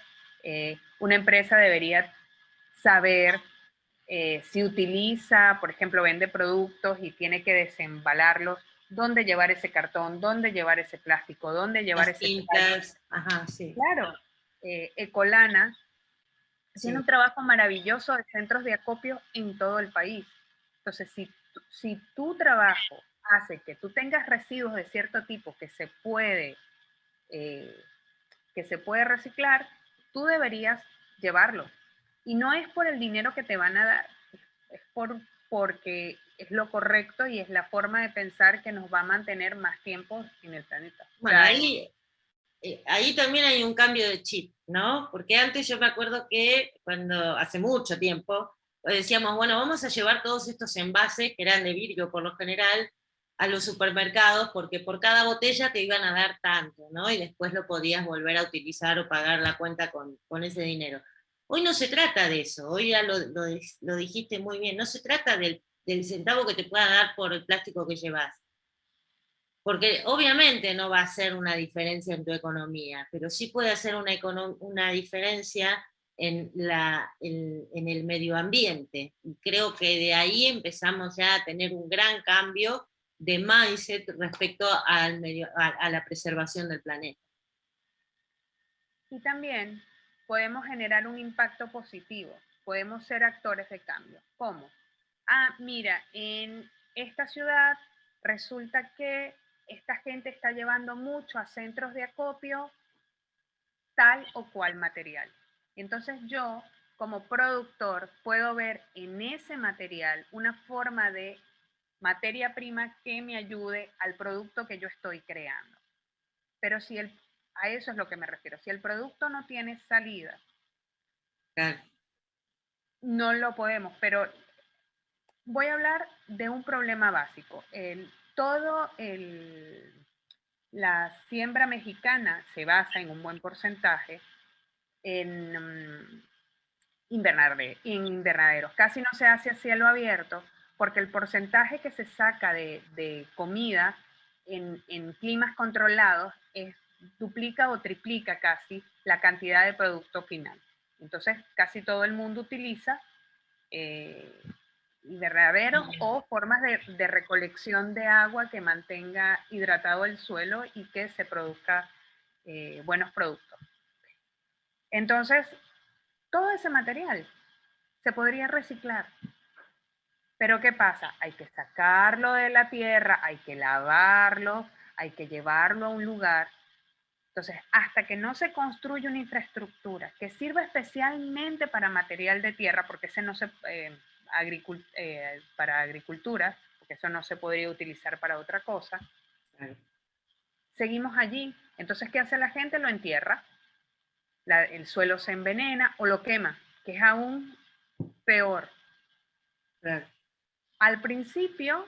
Una empresa debería saber si utiliza, por ejemplo, vende productos y tiene que desembalarlos, dónde llevar ese cartón, dónde llevar ese plástico, dónde llevar Las ese plástico. tintas, ajá, sí. Claro, Ecolana tiene Sí. un trabajo maravilloso de centros de acopio en todo el país. Entonces, si tu trabajo hace que tú tengas residuos de cierto tipo eh, que se puede reciclar, tú deberías llevarlo. Y no es por el dinero que te van a dar, es porque es lo correcto y es la forma de pensar que nos va a mantener más tiempo en el planeta. Bueno, ahí también hay un cambio de chip, ¿no? Porque antes yo me acuerdo que cuando, hace mucho tiempo, decíamos, bueno, vamos a llevar todos estos envases, que eran de vidrio por lo general, a los supermercados, porque por cada botella te iban a dar tanto, ¿no? Y después lo podías volver a utilizar o pagar la cuenta con ese dinero. Hoy no se trata de eso, hoy ya lo dijiste muy bien, no se trata del centavo que te pueda dar por el plástico que llevas, porque obviamente no va a hacer una diferencia en tu economía, pero sí puede hacer una diferencia en el medio ambiente. Y creo que de ahí empezamos ya a tener un gran cambio de mindset respecto a la preservación del planeta. Y también podemos generar un impacto positivo, podemos ser actores de cambio. ¿Cómo? Ah, mira, en esta ciudad resulta que esta gente está llevando mucho a centros de acopio tal o cual material. Entonces yo, como productor, puedo ver en ese material una forma de materia prima que me ayude al producto que yo estoy creando. Pero a eso es lo que me refiero. Si el producto no tiene salida, Claro. no lo podemos, pero voy a hablar de un problema básico. La siembra mexicana se basa en un buen porcentaje en invernaderos. Casi no se hace a cielo abierto porque el porcentaje que se saca de comida en climas controlados duplica o triplica casi la cantidad de producto final. Entonces, casi todo el mundo utiliza invernaderos o formas de recolección de agua que mantenga hidratado el suelo y que se produzca buenos productos. Entonces, todo ese material se podría reciclar. Pero ¿qué pasa? Hay que sacarlo de la tierra, hay que lavarlo, hay que llevarlo a un lugar. Entonces, hasta que no se construye una infraestructura que sirva especialmente para material de tierra, porque ese no se para agricultura, porque eso no se podría utilizar para otra cosa, seguimos allí. Entonces, ¿qué hace la gente? Lo entierra, el suelo se envenena o lo quema, que es aún peor. Claro. Al principio,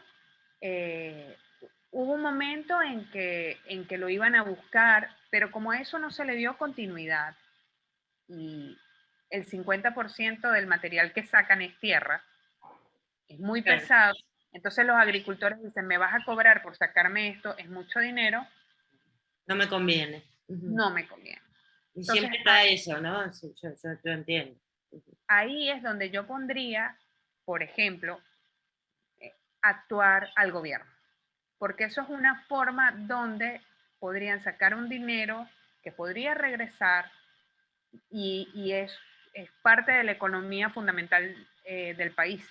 hubo un momento en que lo iban a buscar, pero como a eso no se le dio continuidad y el 50% del material que sacan es tierra, es muy pesado, entonces los agricultores dicen, me vas a cobrar por sacarme esto, es mucho dinero. No me conviene. No me conviene. Y entonces, siempre está eso, ¿no? Sí, yo entiendo. Ahí es donde yo pondría, por ejemplo, actuar al gobierno, porque eso es una forma donde podrían sacar un dinero que podría regresar y es parte de la economía fundamental del país.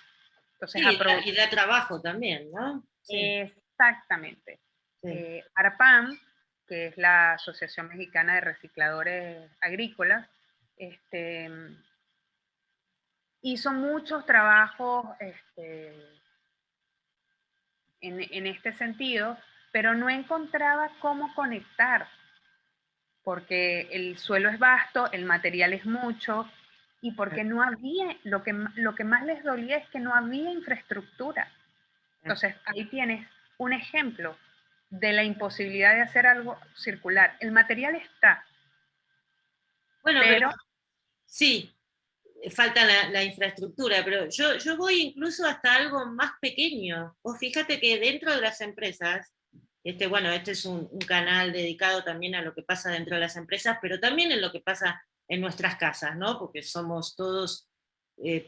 Entonces, sí, y da trabajo también, ¿no? Sí. Exactamente. Sí. ARPAM, que es la Asociación Mexicana de Recicladores Agrícolas, hizo muchos trabajos en este sentido, pero no encontraba cómo conectar, porque el suelo es vasto, el material es mucho, y porque no había, lo que más les dolía es que no había infraestructura. Entonces, ahí tienes un ejemplo de la imposibilidad de hacer algo circular. El material está. Bueno, pero sí, falta la infraestructura, pero yo voy incluso hasta algo más pequeño. Vos fíjate que dentro de las empresas, bueno, este es un canal dedicado también a lo que pasa dentro de las empresas, pero también en lo que pasa en nuestras casas, ¿no? Porque somos todos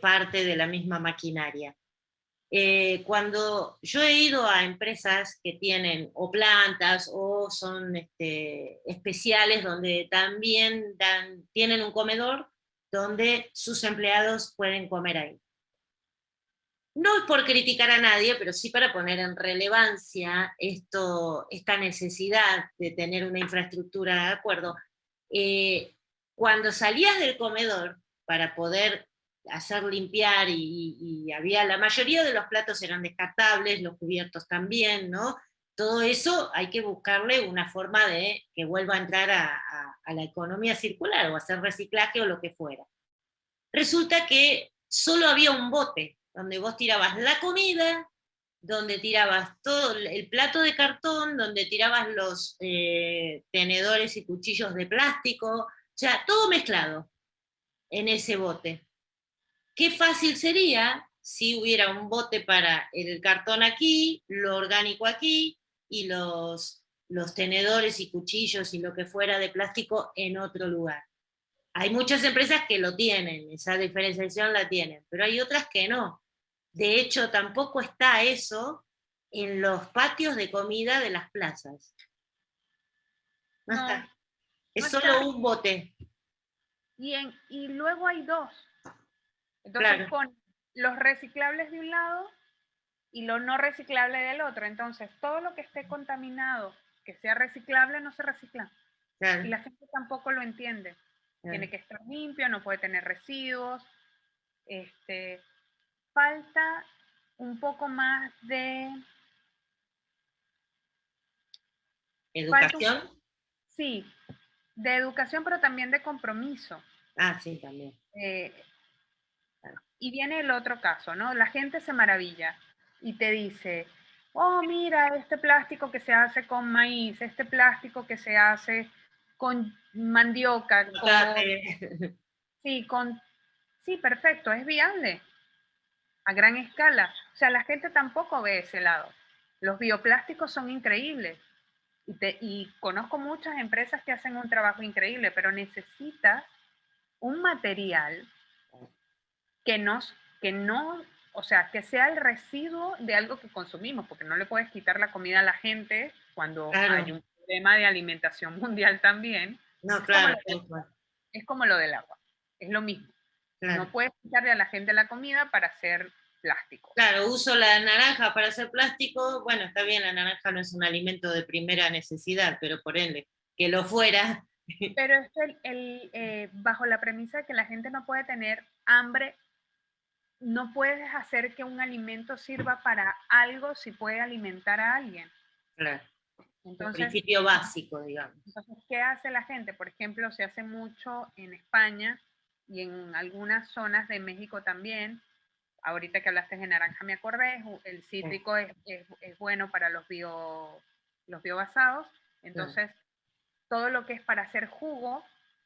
parte de la misma maquinaria. Cuando yo he ido a empresas que tienen o plantas o son especiales donde también tienen un comedor donde sus empleados pueden comer ahí. No es por criticar a nadie, pero sí para poner en relevancia esta necesidad de tener una infraestructura de acuerdo. Cuando salías del comedor para poder hacer limpiar y había, la mayoría de los platos eran descartables, los cubiertos también, ¿no? Todo eso hay que buscarle una forma de que vuelva a entrar a la economía circular o a hacer reciclaje o lo que fuera. Resulta que solo había un bote donde vos tirabas la comida, donde tirabas todo el plato de cartón, donde tirabas los tenedores y cuchillos de plástico, o sea, todo mezclado en ese bote. Qué fácil sería si hubiera un bote para el cartón aquí, lo orgánico aquí, y los tenedores y cuchillos y lo que fuera de plástico en otro lugar. Hay muchas empresas que lo tienen, esa diferenciación la tienen, pero hay otras que no. De hecho, tampoco está eso en los patios de comida de las plazas. No está. Es solo un bote. Y luego hay dos. Entonces pon los reciclables de un lado y lo no reciclable del otro. Entonces, todo lo que esté contaminado, que sea reciclable, no se recicla. Claro. Y la gente tampoco lo entiende. Claro. Tiene que estar limpio, no puede tener residuos. Falta un poco más de... ¿Educación? Sí, de educación, pero también de compromiso. Ah, sí, también. Y viene el otro caso, ¿no? La gente se maravilla y te dice, oh, mira, este plástico que se hace con maíz, este plástico que se hace con mandioca, sí, sí, perfecto, es viable a gran escala. O sea, la gente tampoco ve ese lado. Los bioplásticos son increíbles y conozco muchas empresas que hacen un trabajo increíble, pero necesitas un material que no, o sea, que sea el residuo de algo que consumimos, porque no le puedes quitar la comida a la gente cuando hay un problema de alimentación mundial también. No, claro, es como lo del agua, es lo mismo. Claro. No puedes quitarle a la gente la comida para hacer plástico. Claro, uso la naranja para hacer plástico, bueno, está bien, la naranja no es un alimento de primera necesidad, pero por ende, que lo fuera. Pero es bajo la premisa de que la gente no puede tener hambre, no puedes hacer que un alimento sirva para algo si puede alimentar a alguien. Claro. Entonces, el principio básico, digamos. Entonces, ¿qué hace la gente? Por ejemplo, se hace mucho en España y en algunas zonas de México también. Ahorita que hablaste de naranja me acordé, el cítrico es bueno para los biobasados. Entonces, todo lo que es para hacer jugo,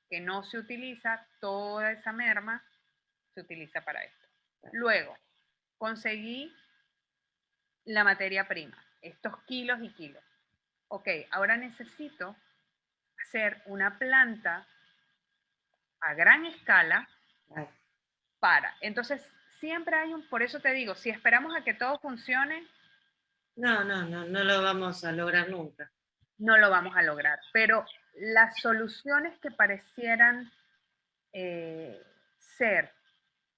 que no se utiliza, toda esa merma se utiliza para esto. Luego, conseguí la materia prima, estos kilos y kilos. Ok, ahora necesito hacer una planta a gran escala para. Entonces, siempre hay por eso te digo, si esperamos a que todo funcione, no lo vamos a lograr nunca. No lo vamos a lograr, pero las soluciones que parecieran ser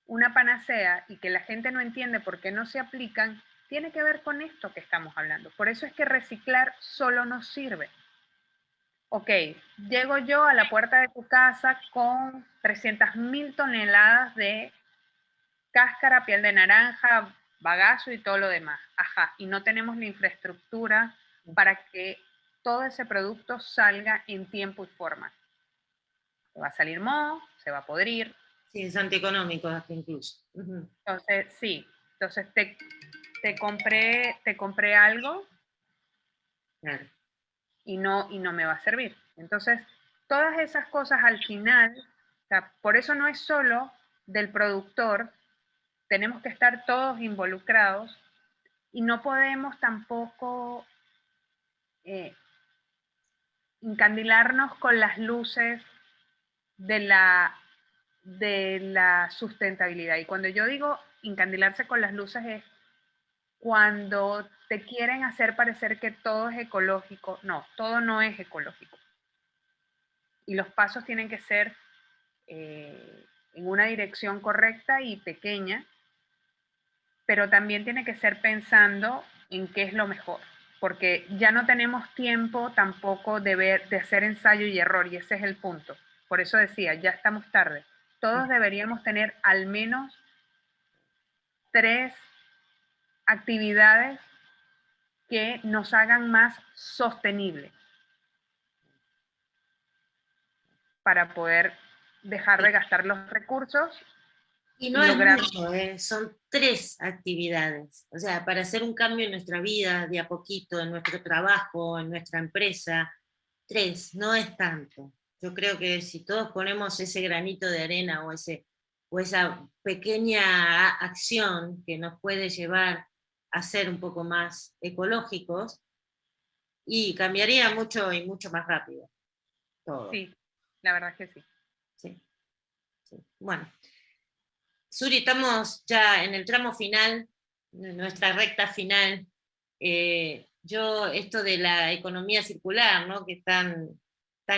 una panacea y que la gente no entiende por qué no se aplican, tiene que ver con esto que estamos hablando. Por eso es que reciclar solo nos sirve. Ok, llego yo a la puerta de tu casa con 300.000 toneladas de cáscara, piel de naranja, bagazo y todo lo demás. Ajá, y no tenemos la infraestructura para que todo ese producto salga en tiempo y forma. Se va a salir moho, se va a podrir. Sí, es antieconómico hasta incluso. Entonces, sí, entonces te compré algo, claro, y no me va a servir. Entonces, todas esas cosas al final, o sea, por eso no es solo del productor, tenemos que estar todos involucrados y no podemos tampoco encandilarnos con las luces de la sustentabilidad. Y cuando yo digo encandilarse con las luces es cuando te quieren hacer parecer que todo es ecológico. No, todo no es ecológico. Y los pasos tienen que ser en una dirección correcta y pequeña, pero también tiene que ser pensando en qué es lo mejor, porque ya no tenemos tiempo tampoco de hacer ensayo y error, y ese es el punto. Por eso decía, ya estamos tarde. Todos deberíamos tener al menos 3 actividades que nos hagan más sostenibles para poder dejar de gastar los recursos. Y no lograr... es mucho, son 3 actividades. O sea, para hacer un cambio en nuestra vida, de a poquito, en nuestro trabajo, en nuestra empresa, 3, no es tanto. Yo creo que si todos ponemos ese granito de arena o esa pequeña acción que nos puede llevar a ser un poco más ecológicos, y cambiaría mucho y mucho más rápido todo. Sí, la verdad es que sí. Sí. Bueno, Suri, estamos ya en el tramo final, en nuestra recta final. Yo, esto de la economía circular, ¿no? Que es tan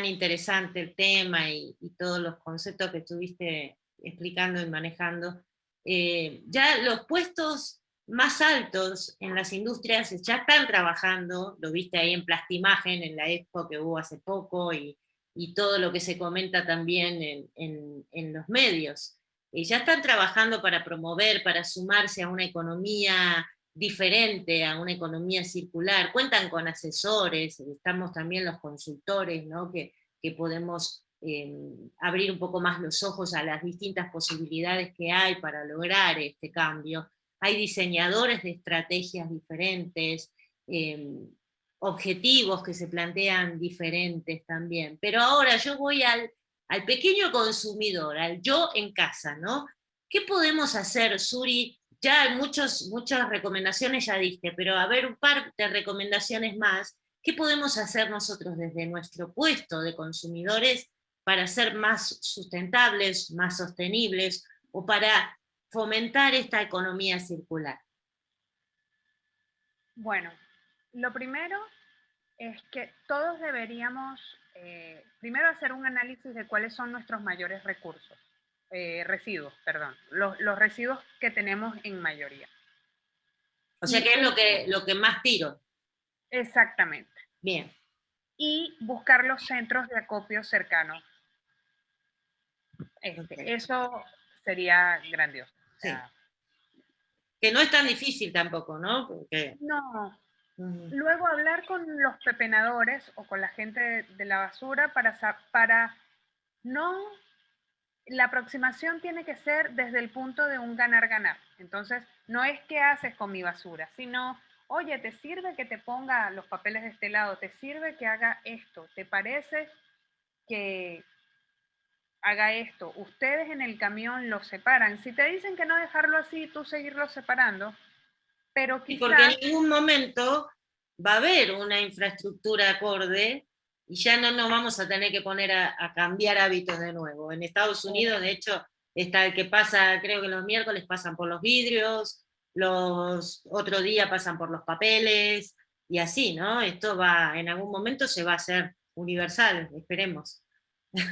interesante el tema y todos los conceptos que estuviste explicando y manejando, ya los puestos más altos en las industrias ya están trabajando, lo viste ahí en Plastimagen, en la expo que hubo hace poco, y todo lo que se comenta también en los medios. Ya están trabajando para promover, para sumarse a una economía diferente, a una economía circular. Cuentan con asesores, estamos también los consultores, ¿no? que podemos abrir un poco más los ojos a las distintas posibilidades que hay para lograr este cambio. Hay diseñadores de estrategias diferentes, objetivos que se plantean diferentes también. Pero ahora yo voy al pequeño consumidor, al yo en casa, ¿no? ¿Qué podemos hacer, Suri? Ya muchas recomendaciones ya diste, pero a ver un par de recomendaciones más. ¿Qué podemos hacer nosotros desde nuestro puesto de consumidores para ser más sustentables, más sostenibles, o para fomentar esta economía circular? Bueno, lo primero es que todos deberíamos primero hacer un análisis de cuáles son nuestros mayores recursos, residuos, perdón, los residuos que tenemos en mayoría. O sea, ¿qué es lo que más tiro? Exactamente. Bien. Y buscar los centros de acopio cercanos. Okay. Eso sería grandioso. Sí. O sea, que no es tan difícil tampoco, ¿no? Porque... No. Luego hablar con los pepenadores o con la gente de la basura para no... La aproximación tiene que ser desde el punto de un ganar-ganar. Entonces, no es qué haces con mi basura, sino, oye, ¿te sirve que te ponga los papeles de este lado? ¿Te sirve que haga esto? ¿Te parece que haga esto? Ustedes en el camión lo separan. Si te dicen que no dejarlo así, tú seguirlo separando, pero quizás... Sí, porque en ningún momento va a haber una infraestructura acorde y ya no nos vamos a tener que poner a cambiar hábitos de nuevo. En Estados Unidos, de hecho, está el que pasa, creo que los miércoles pasan por los vidrios, los otro día pasan por los papeles, y así, ¿no? Esto va, en algún momento se va a hacer universal, esperemos. Sí.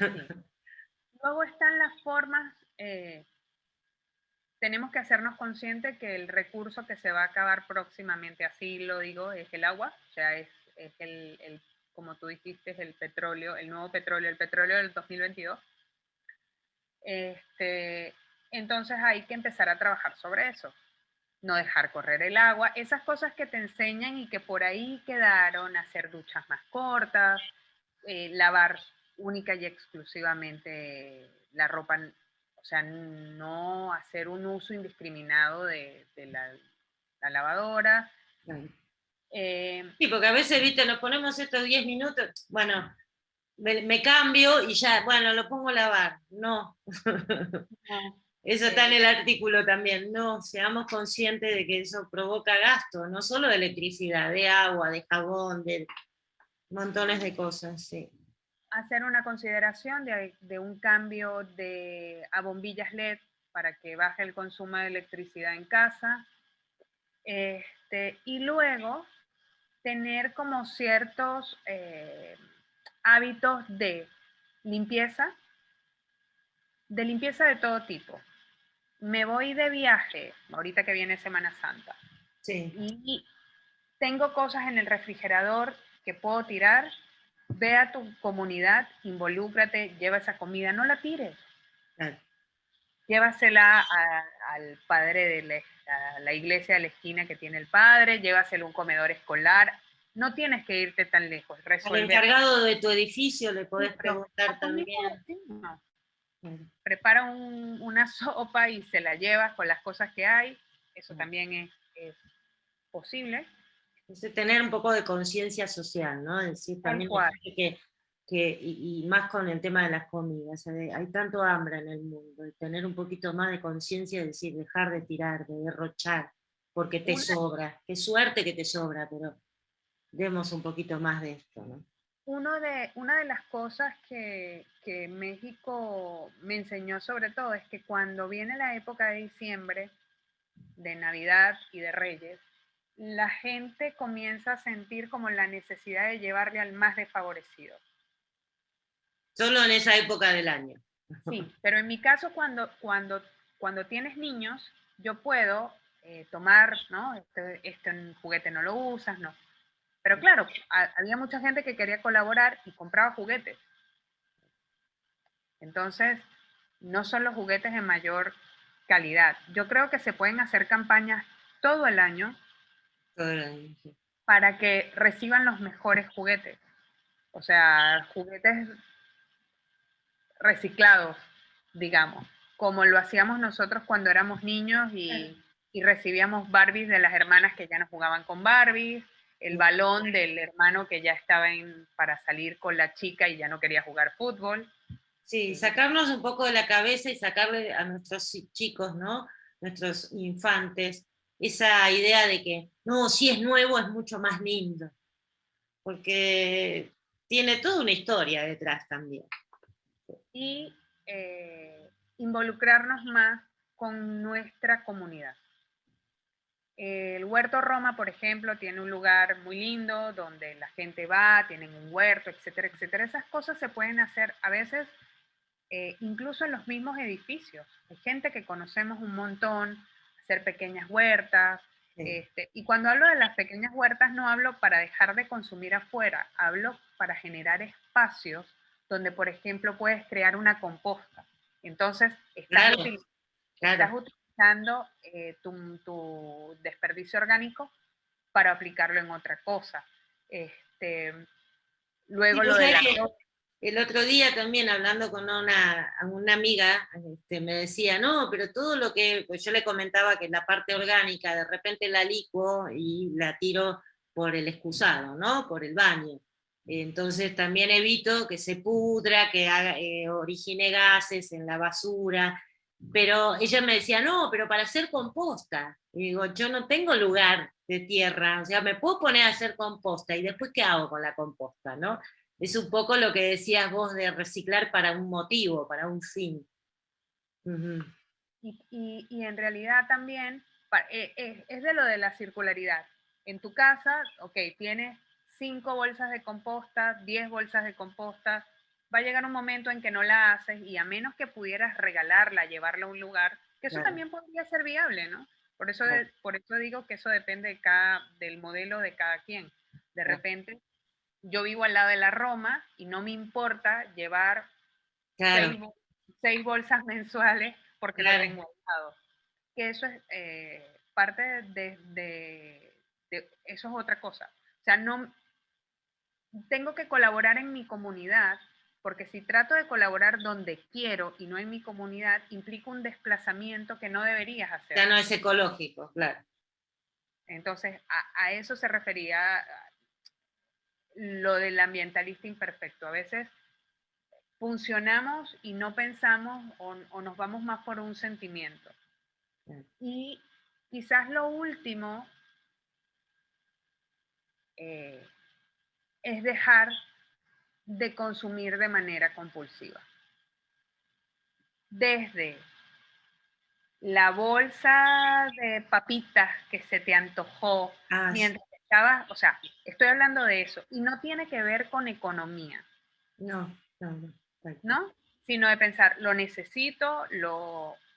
Luego están las formas, tenemos que hacernos conscientes que el recurso que se va a acabar próximamente, así lo digo, es el agua, o sea, es el como tú dijiste, es el petróleo, el nuevo petróleo, el petróleo del 2022. Entonces hay que empezar a trabajar sobre eso. No dejar correr el agua, esas cosas que te enseñan y que por ahí quedaron, hacer duchas más cortas, lavar única y exclusivamente la ropa, o sea, no hacer un uso indiscriminado de la lavadora. Sí, porque a veces, viste, nos ponemos estos 10 minutos, bueno, me cambio y ya, bueno, lo pongo a lavar. No. No. Eso está en el artículo también. No, seamos conscientes de que eso provoca gasto, no solo de electricidad, de agua, de jabón, de montones de cosas, sí. Hacer una consideración de un cambio a bombillas LED para que baje el consumo de electricidad en casa. Y luego tener como ciertos hábitos de limpieza de todo tipo. Me voy de viaje, ahorita que viene Semana Santa, sí. Y tengo cosas en el refrigerador que puedo tirar. Ve a tu comunidad, involúcrate, lleva esa comida, no la tires. Claro. Llévasela al padre de la iglesia de la esquina que tiene el padre, llévasela a un comedor escolar. No tienes que irte tan lejos. Al encargado de tu edificio le podés preguntar también. Prepara una sopa y se la llevas con las cosas que hay. Eso también es posible. Es tener un poco de conciencia social, ¿no? Es decir, también y más con el tema de las comidas. Hay tanto hambre en el mundo, y tener un poquito más de conciencia, es decir, dejar de tirar, de derrochar, porque te sobra. Qué suerte que te sobra, pero demos un poquito más de esto, ¿no? Una de las cosas que México me enseñó sobre todo es que cuando viene la época de diciembre, de Navidad y de Reyes, la gente comienza a sentir como la necesidad de llevarle al más desfavorecido. Solo en esa época del año. Sí, pero en mi caso cuando tienes niños, yo puedo tomar, ¿no? Este juguete no lo usas, no. Pero claro, había mucha gente que quería colaborar y compraba juguetes. Entonces, no son los juguetes de mayor calidad. Yo creo que se pueden hacer campañas todo el año para que reciban los mejores juguetes. O sea, juguetes reciclados, digamos, como lo hacíamos nosotros cuando éramos niños y recibíamos Barbies de las hermanas que ya no jugaban con Barbies, el balón del hermano que ya estaba para salir con la chica y ya no quería jugar fútbol. Sí, sacarnos un poco de la cabeza y sacarle a nuestros chicos, ¿no? Nuestros infantes, esa idea de que, no, si es nuevo es mucho más lindo, porque tiene toda una historia detrás también. Y involucrarnos más con nuestra comunidad. El Huerto Roma, por ejemplo, tiene un lugar muy lindo donde la gente va, tienen un huerto, etcétera, etcétera. Esas cosas se pueden hacer a veces incluso en los mismos edificios. Hay gente que conocemos un montón, hacer pequeñas huertas. Sí. Y cuando hablo de las pequeñas huertas no hablo para dejar de consumir afuera, hablo para generar espacios donde, por ejemplo, puedes crear una composta. Entonces, estás utilizando tu desperdicio orgánico para aplicarlo en otra cosa. Luego sí, lo de la... El otro día también hablando con una amiga, me decía, no, pero todo lo que, pues yo le comentaba que la parte orgánica, de repente la licuo y la tiro por el excusado, ¿no? Por el baño. Entonces también evito que se pudra, que origine gases en la basura. Pero ella me decía, no, pero para hacer composta. Y digo, yo no tengo lugar de tierra, o sea, me puedo poner a hacer composta y después ¿qué hago con la composta, no? Es un poco lo que decías vos de reciclar para un motivo, para un fin. Uh-huh. Y en realidad también es de lo de la circularidad. En tu casa, ok, tienes 5 bolsas de composta, 10 bolsas de composta, va a llegar un momento en que no la haces y a menos que pudieras regalarla, llevarla a un lugar, que eso claro. También podría ser viable, ¿no? Por eso, claro. Por eso digo que eso depende del modelo de cada quien. De claro. Repente, yo vivo al lado de la Roma y no me importa llevar claro. 6 bolsas mensuales porque claro. Lo tengo al lado. Que eso es parte de eso es otra cosa. O sea, no tengo que colaborar en mi comunidad, porque si trato de colaborar donde quiero y no en mi comunidad, implica un desplazamiento que no deberías hacer. Ya no es ecológico, claro. Entonces, a eso se refería lo del ambientalista imperfecto. A veces funcionamos y no pensamos o nos vamos más por un sentimiento. Y quizás lo último es dejar de consumir de manera compulsiva. Desde la bolsa de papitas que se te antojó mientras estabas, o sea, estoy hablando de eso, y no tiene que ver con economía. No. ¿No? Sino de pensar, lo necesito,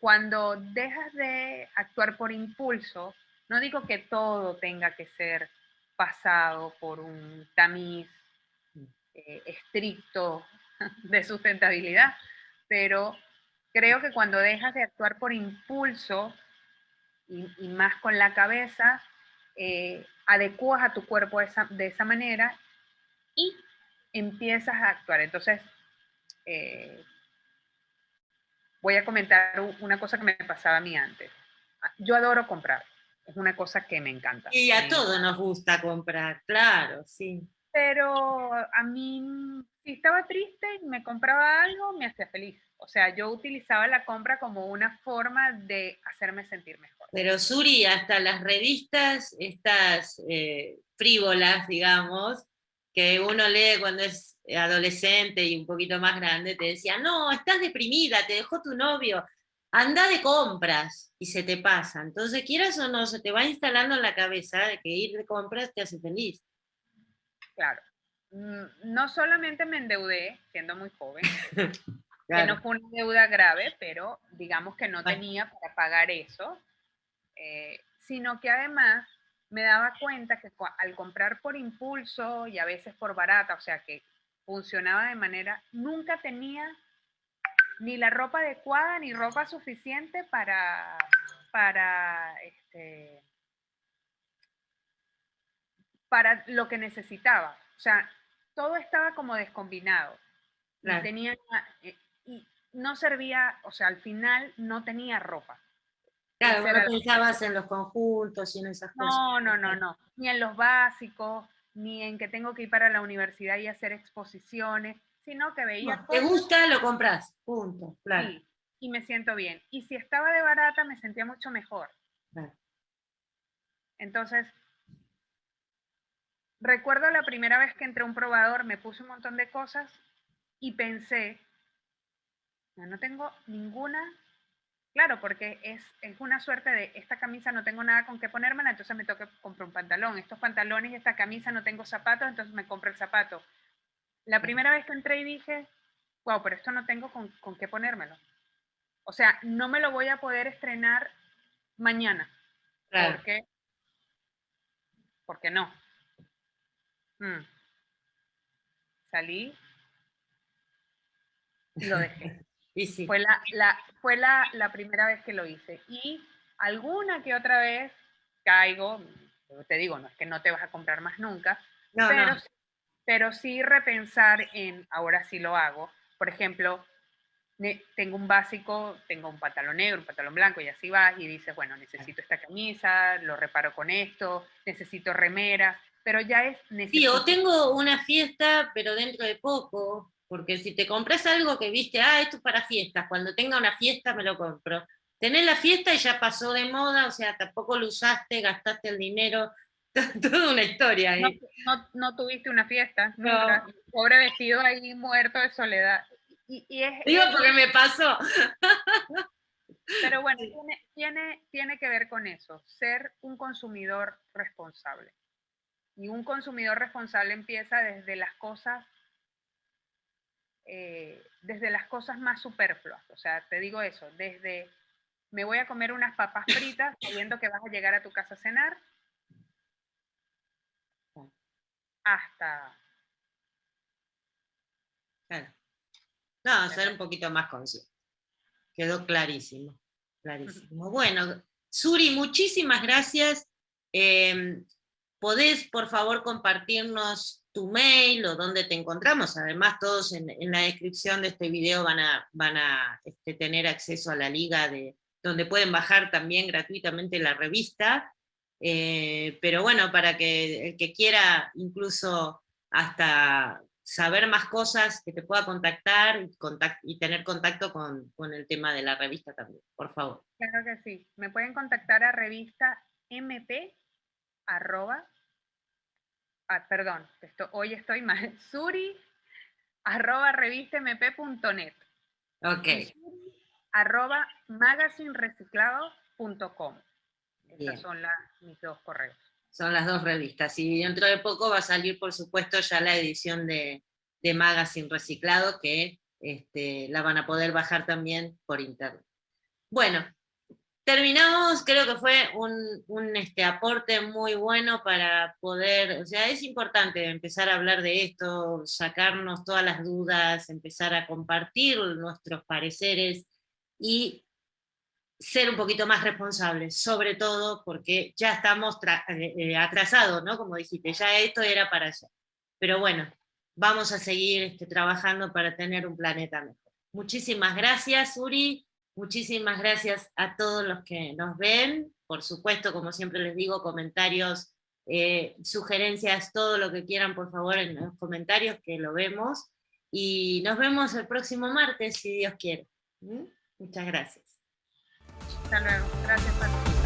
cuando dejas de actuar por impulso, no digo que todo tenga que ser pasado por un tamiz estricto de sustentabilidad, pero creo que cuando dejas de actuar por impulso y más con la cabeza, adecuas a tu cuerpo de esa manera y empiezas a actuar. Entonces, voy a comentar una cosa que me pasaba a mí antes. Yo adoro comprar, es una cosa que me encanta. Y a todos nos gusta comprar, claro, sí. Pero a mí, si estaba triste y me compraba algo, me hacía feliz. O sea, yo utilizaba la compra como una forma de hacerme sentir mejor. Pero Suri, hasta las revistas, estas frívolas, digamos, que uno lee cuando es adolescente y un poquito más grande, te decía, no, estás deprimida, te dejó tu novio, anda de compras, y se te pasa. Entonces, quieras o no, se te va instalando en la cabeza de que ir de compras te hace feliz. Claro. No solamente me endeudé, siendo muy joven, claro. Que no fue una deuda grave, pero digamos que no tenía para pagar eso, sino que además me daba cuenta que al comprar por impulso y a veces por barata, o sea que funcionaba de manera, nunca tenía ni la ropa adecuada ni ropa suficiente para lo que necesitaba. O sea, todo estaba como descombinado. Claro. Y tenía y no servía, o sea, al final no tenía ropa. Claro, no pensabas en los conjuntos y en esas cosas. No, ni en los básicos, ni en que tengo que ir para la universidad y hacer exposiciones, sino que veía ¿Te gusta? Lo compras, punto, claro. Sí, y me siento bien. Y si estaba de barata, me sentía mucho mejor. Claro. Entonces, recuerdo la primera vez que entré a un probador, me puse un montón de cosas y pensé, no tengo ninguna, claro, porque es una suerte de esta camisa no tengo nada con qué ponérmela, entonces me toca comprar un pantalón. Estos pantalones y esta camisa no tengo zapatos, entonces me compro el zapato. La primera vez que entré y dije, wow, pero esto no tengo con qué ponérmelo. O sea, no me lo voy a poder estrenar mañana. Claro. ¿Por qué? Porque no. Salí y lo dejé. Y sí. Fue la primera vez que lo hice. Y alguna que otra vez caigo, te digo, no es que no te vas a comprar más nunca, pero sí repensar en, ahora sí lo hago. Por ejemplo, tengo un básico, tengo un pantalón negro, un pantalón blanco, y así vas y dices, bueno, necesito esta camisa, lo reparo con esto, necesito remeras, pero ya es necesario. Sí, o tengo una fiesta, pero dentro de poco, porque si te compras algo que viste, esto es para fiestas, cuando tenga una fiesta me lo compro. Tenés la fiesta y ya pasó de moda, o sea, tampoco lo usaste, gastaste el dinero, toda una historia. No tuviste una fiesta, nunca. No. Pobre vestido ahí muerto de soledad. Digo porque me pasó. Pero bueno, tiene que ver con eso, ser un consumidor responsable. Y un consumidor responsable empieza desde las cosas más superfluas. O sea, te digo eso, desde me voy a comer unas papas fritas sabiendo que vas a llegar a tu casa a cenar, hasta... Claro. No, ser un poquito más consciente. Quedó clarísimo, clarísimo. Bueno, Suri, muchísimas gracias. ¿Podés, por favor, compartirnos tu mail o dónde te encontramos? Además, todos en la descripción de este video van a tener acceso a la liga donde pueden bajar también gratuitamente la revista. Pero bueno, para que el que quiera incluso hasta saber más cosas, que te pueda contactar y tener contacto con el tema de la revista también, por favor. Claro que sí. Me pueden contactar a revista mp hoy estoy mal, suri @revistamp.net. Ok. @magazinereciclado.com. Esos son mis dos correos. Son las dos revistas, y dentro de poco va a salir, por supuesto, ya la edición de Magazine Reciclado, que la van a poder bajar también por internet. Bueno, terminamos, creo que fue un aporte muy bueno para poder, o sea, es importante empezar a hablar de esto, sacarnos todas las dudas, empezar a compartir nuestros pareceres, y ser un poquito más responsables, sobre todo porque ya estamos atrasados, ¿no? Como dijiste, ya esto era para allá. Pero bueno, vamos a seguir trabajando para tener un planeta mejor. Muchísimas gracias, Uri. Muchísimas gracias a todos los que nos ven. Por supuesto, como siempre les digo, comentarios, sugerencias, todo lo que quieran, por favor, en los comentarios, que lo vemos. Y nos vemos el próximo martes, si Dios quiere. Muchas gracias. Hasta luego. Gracias, Pati.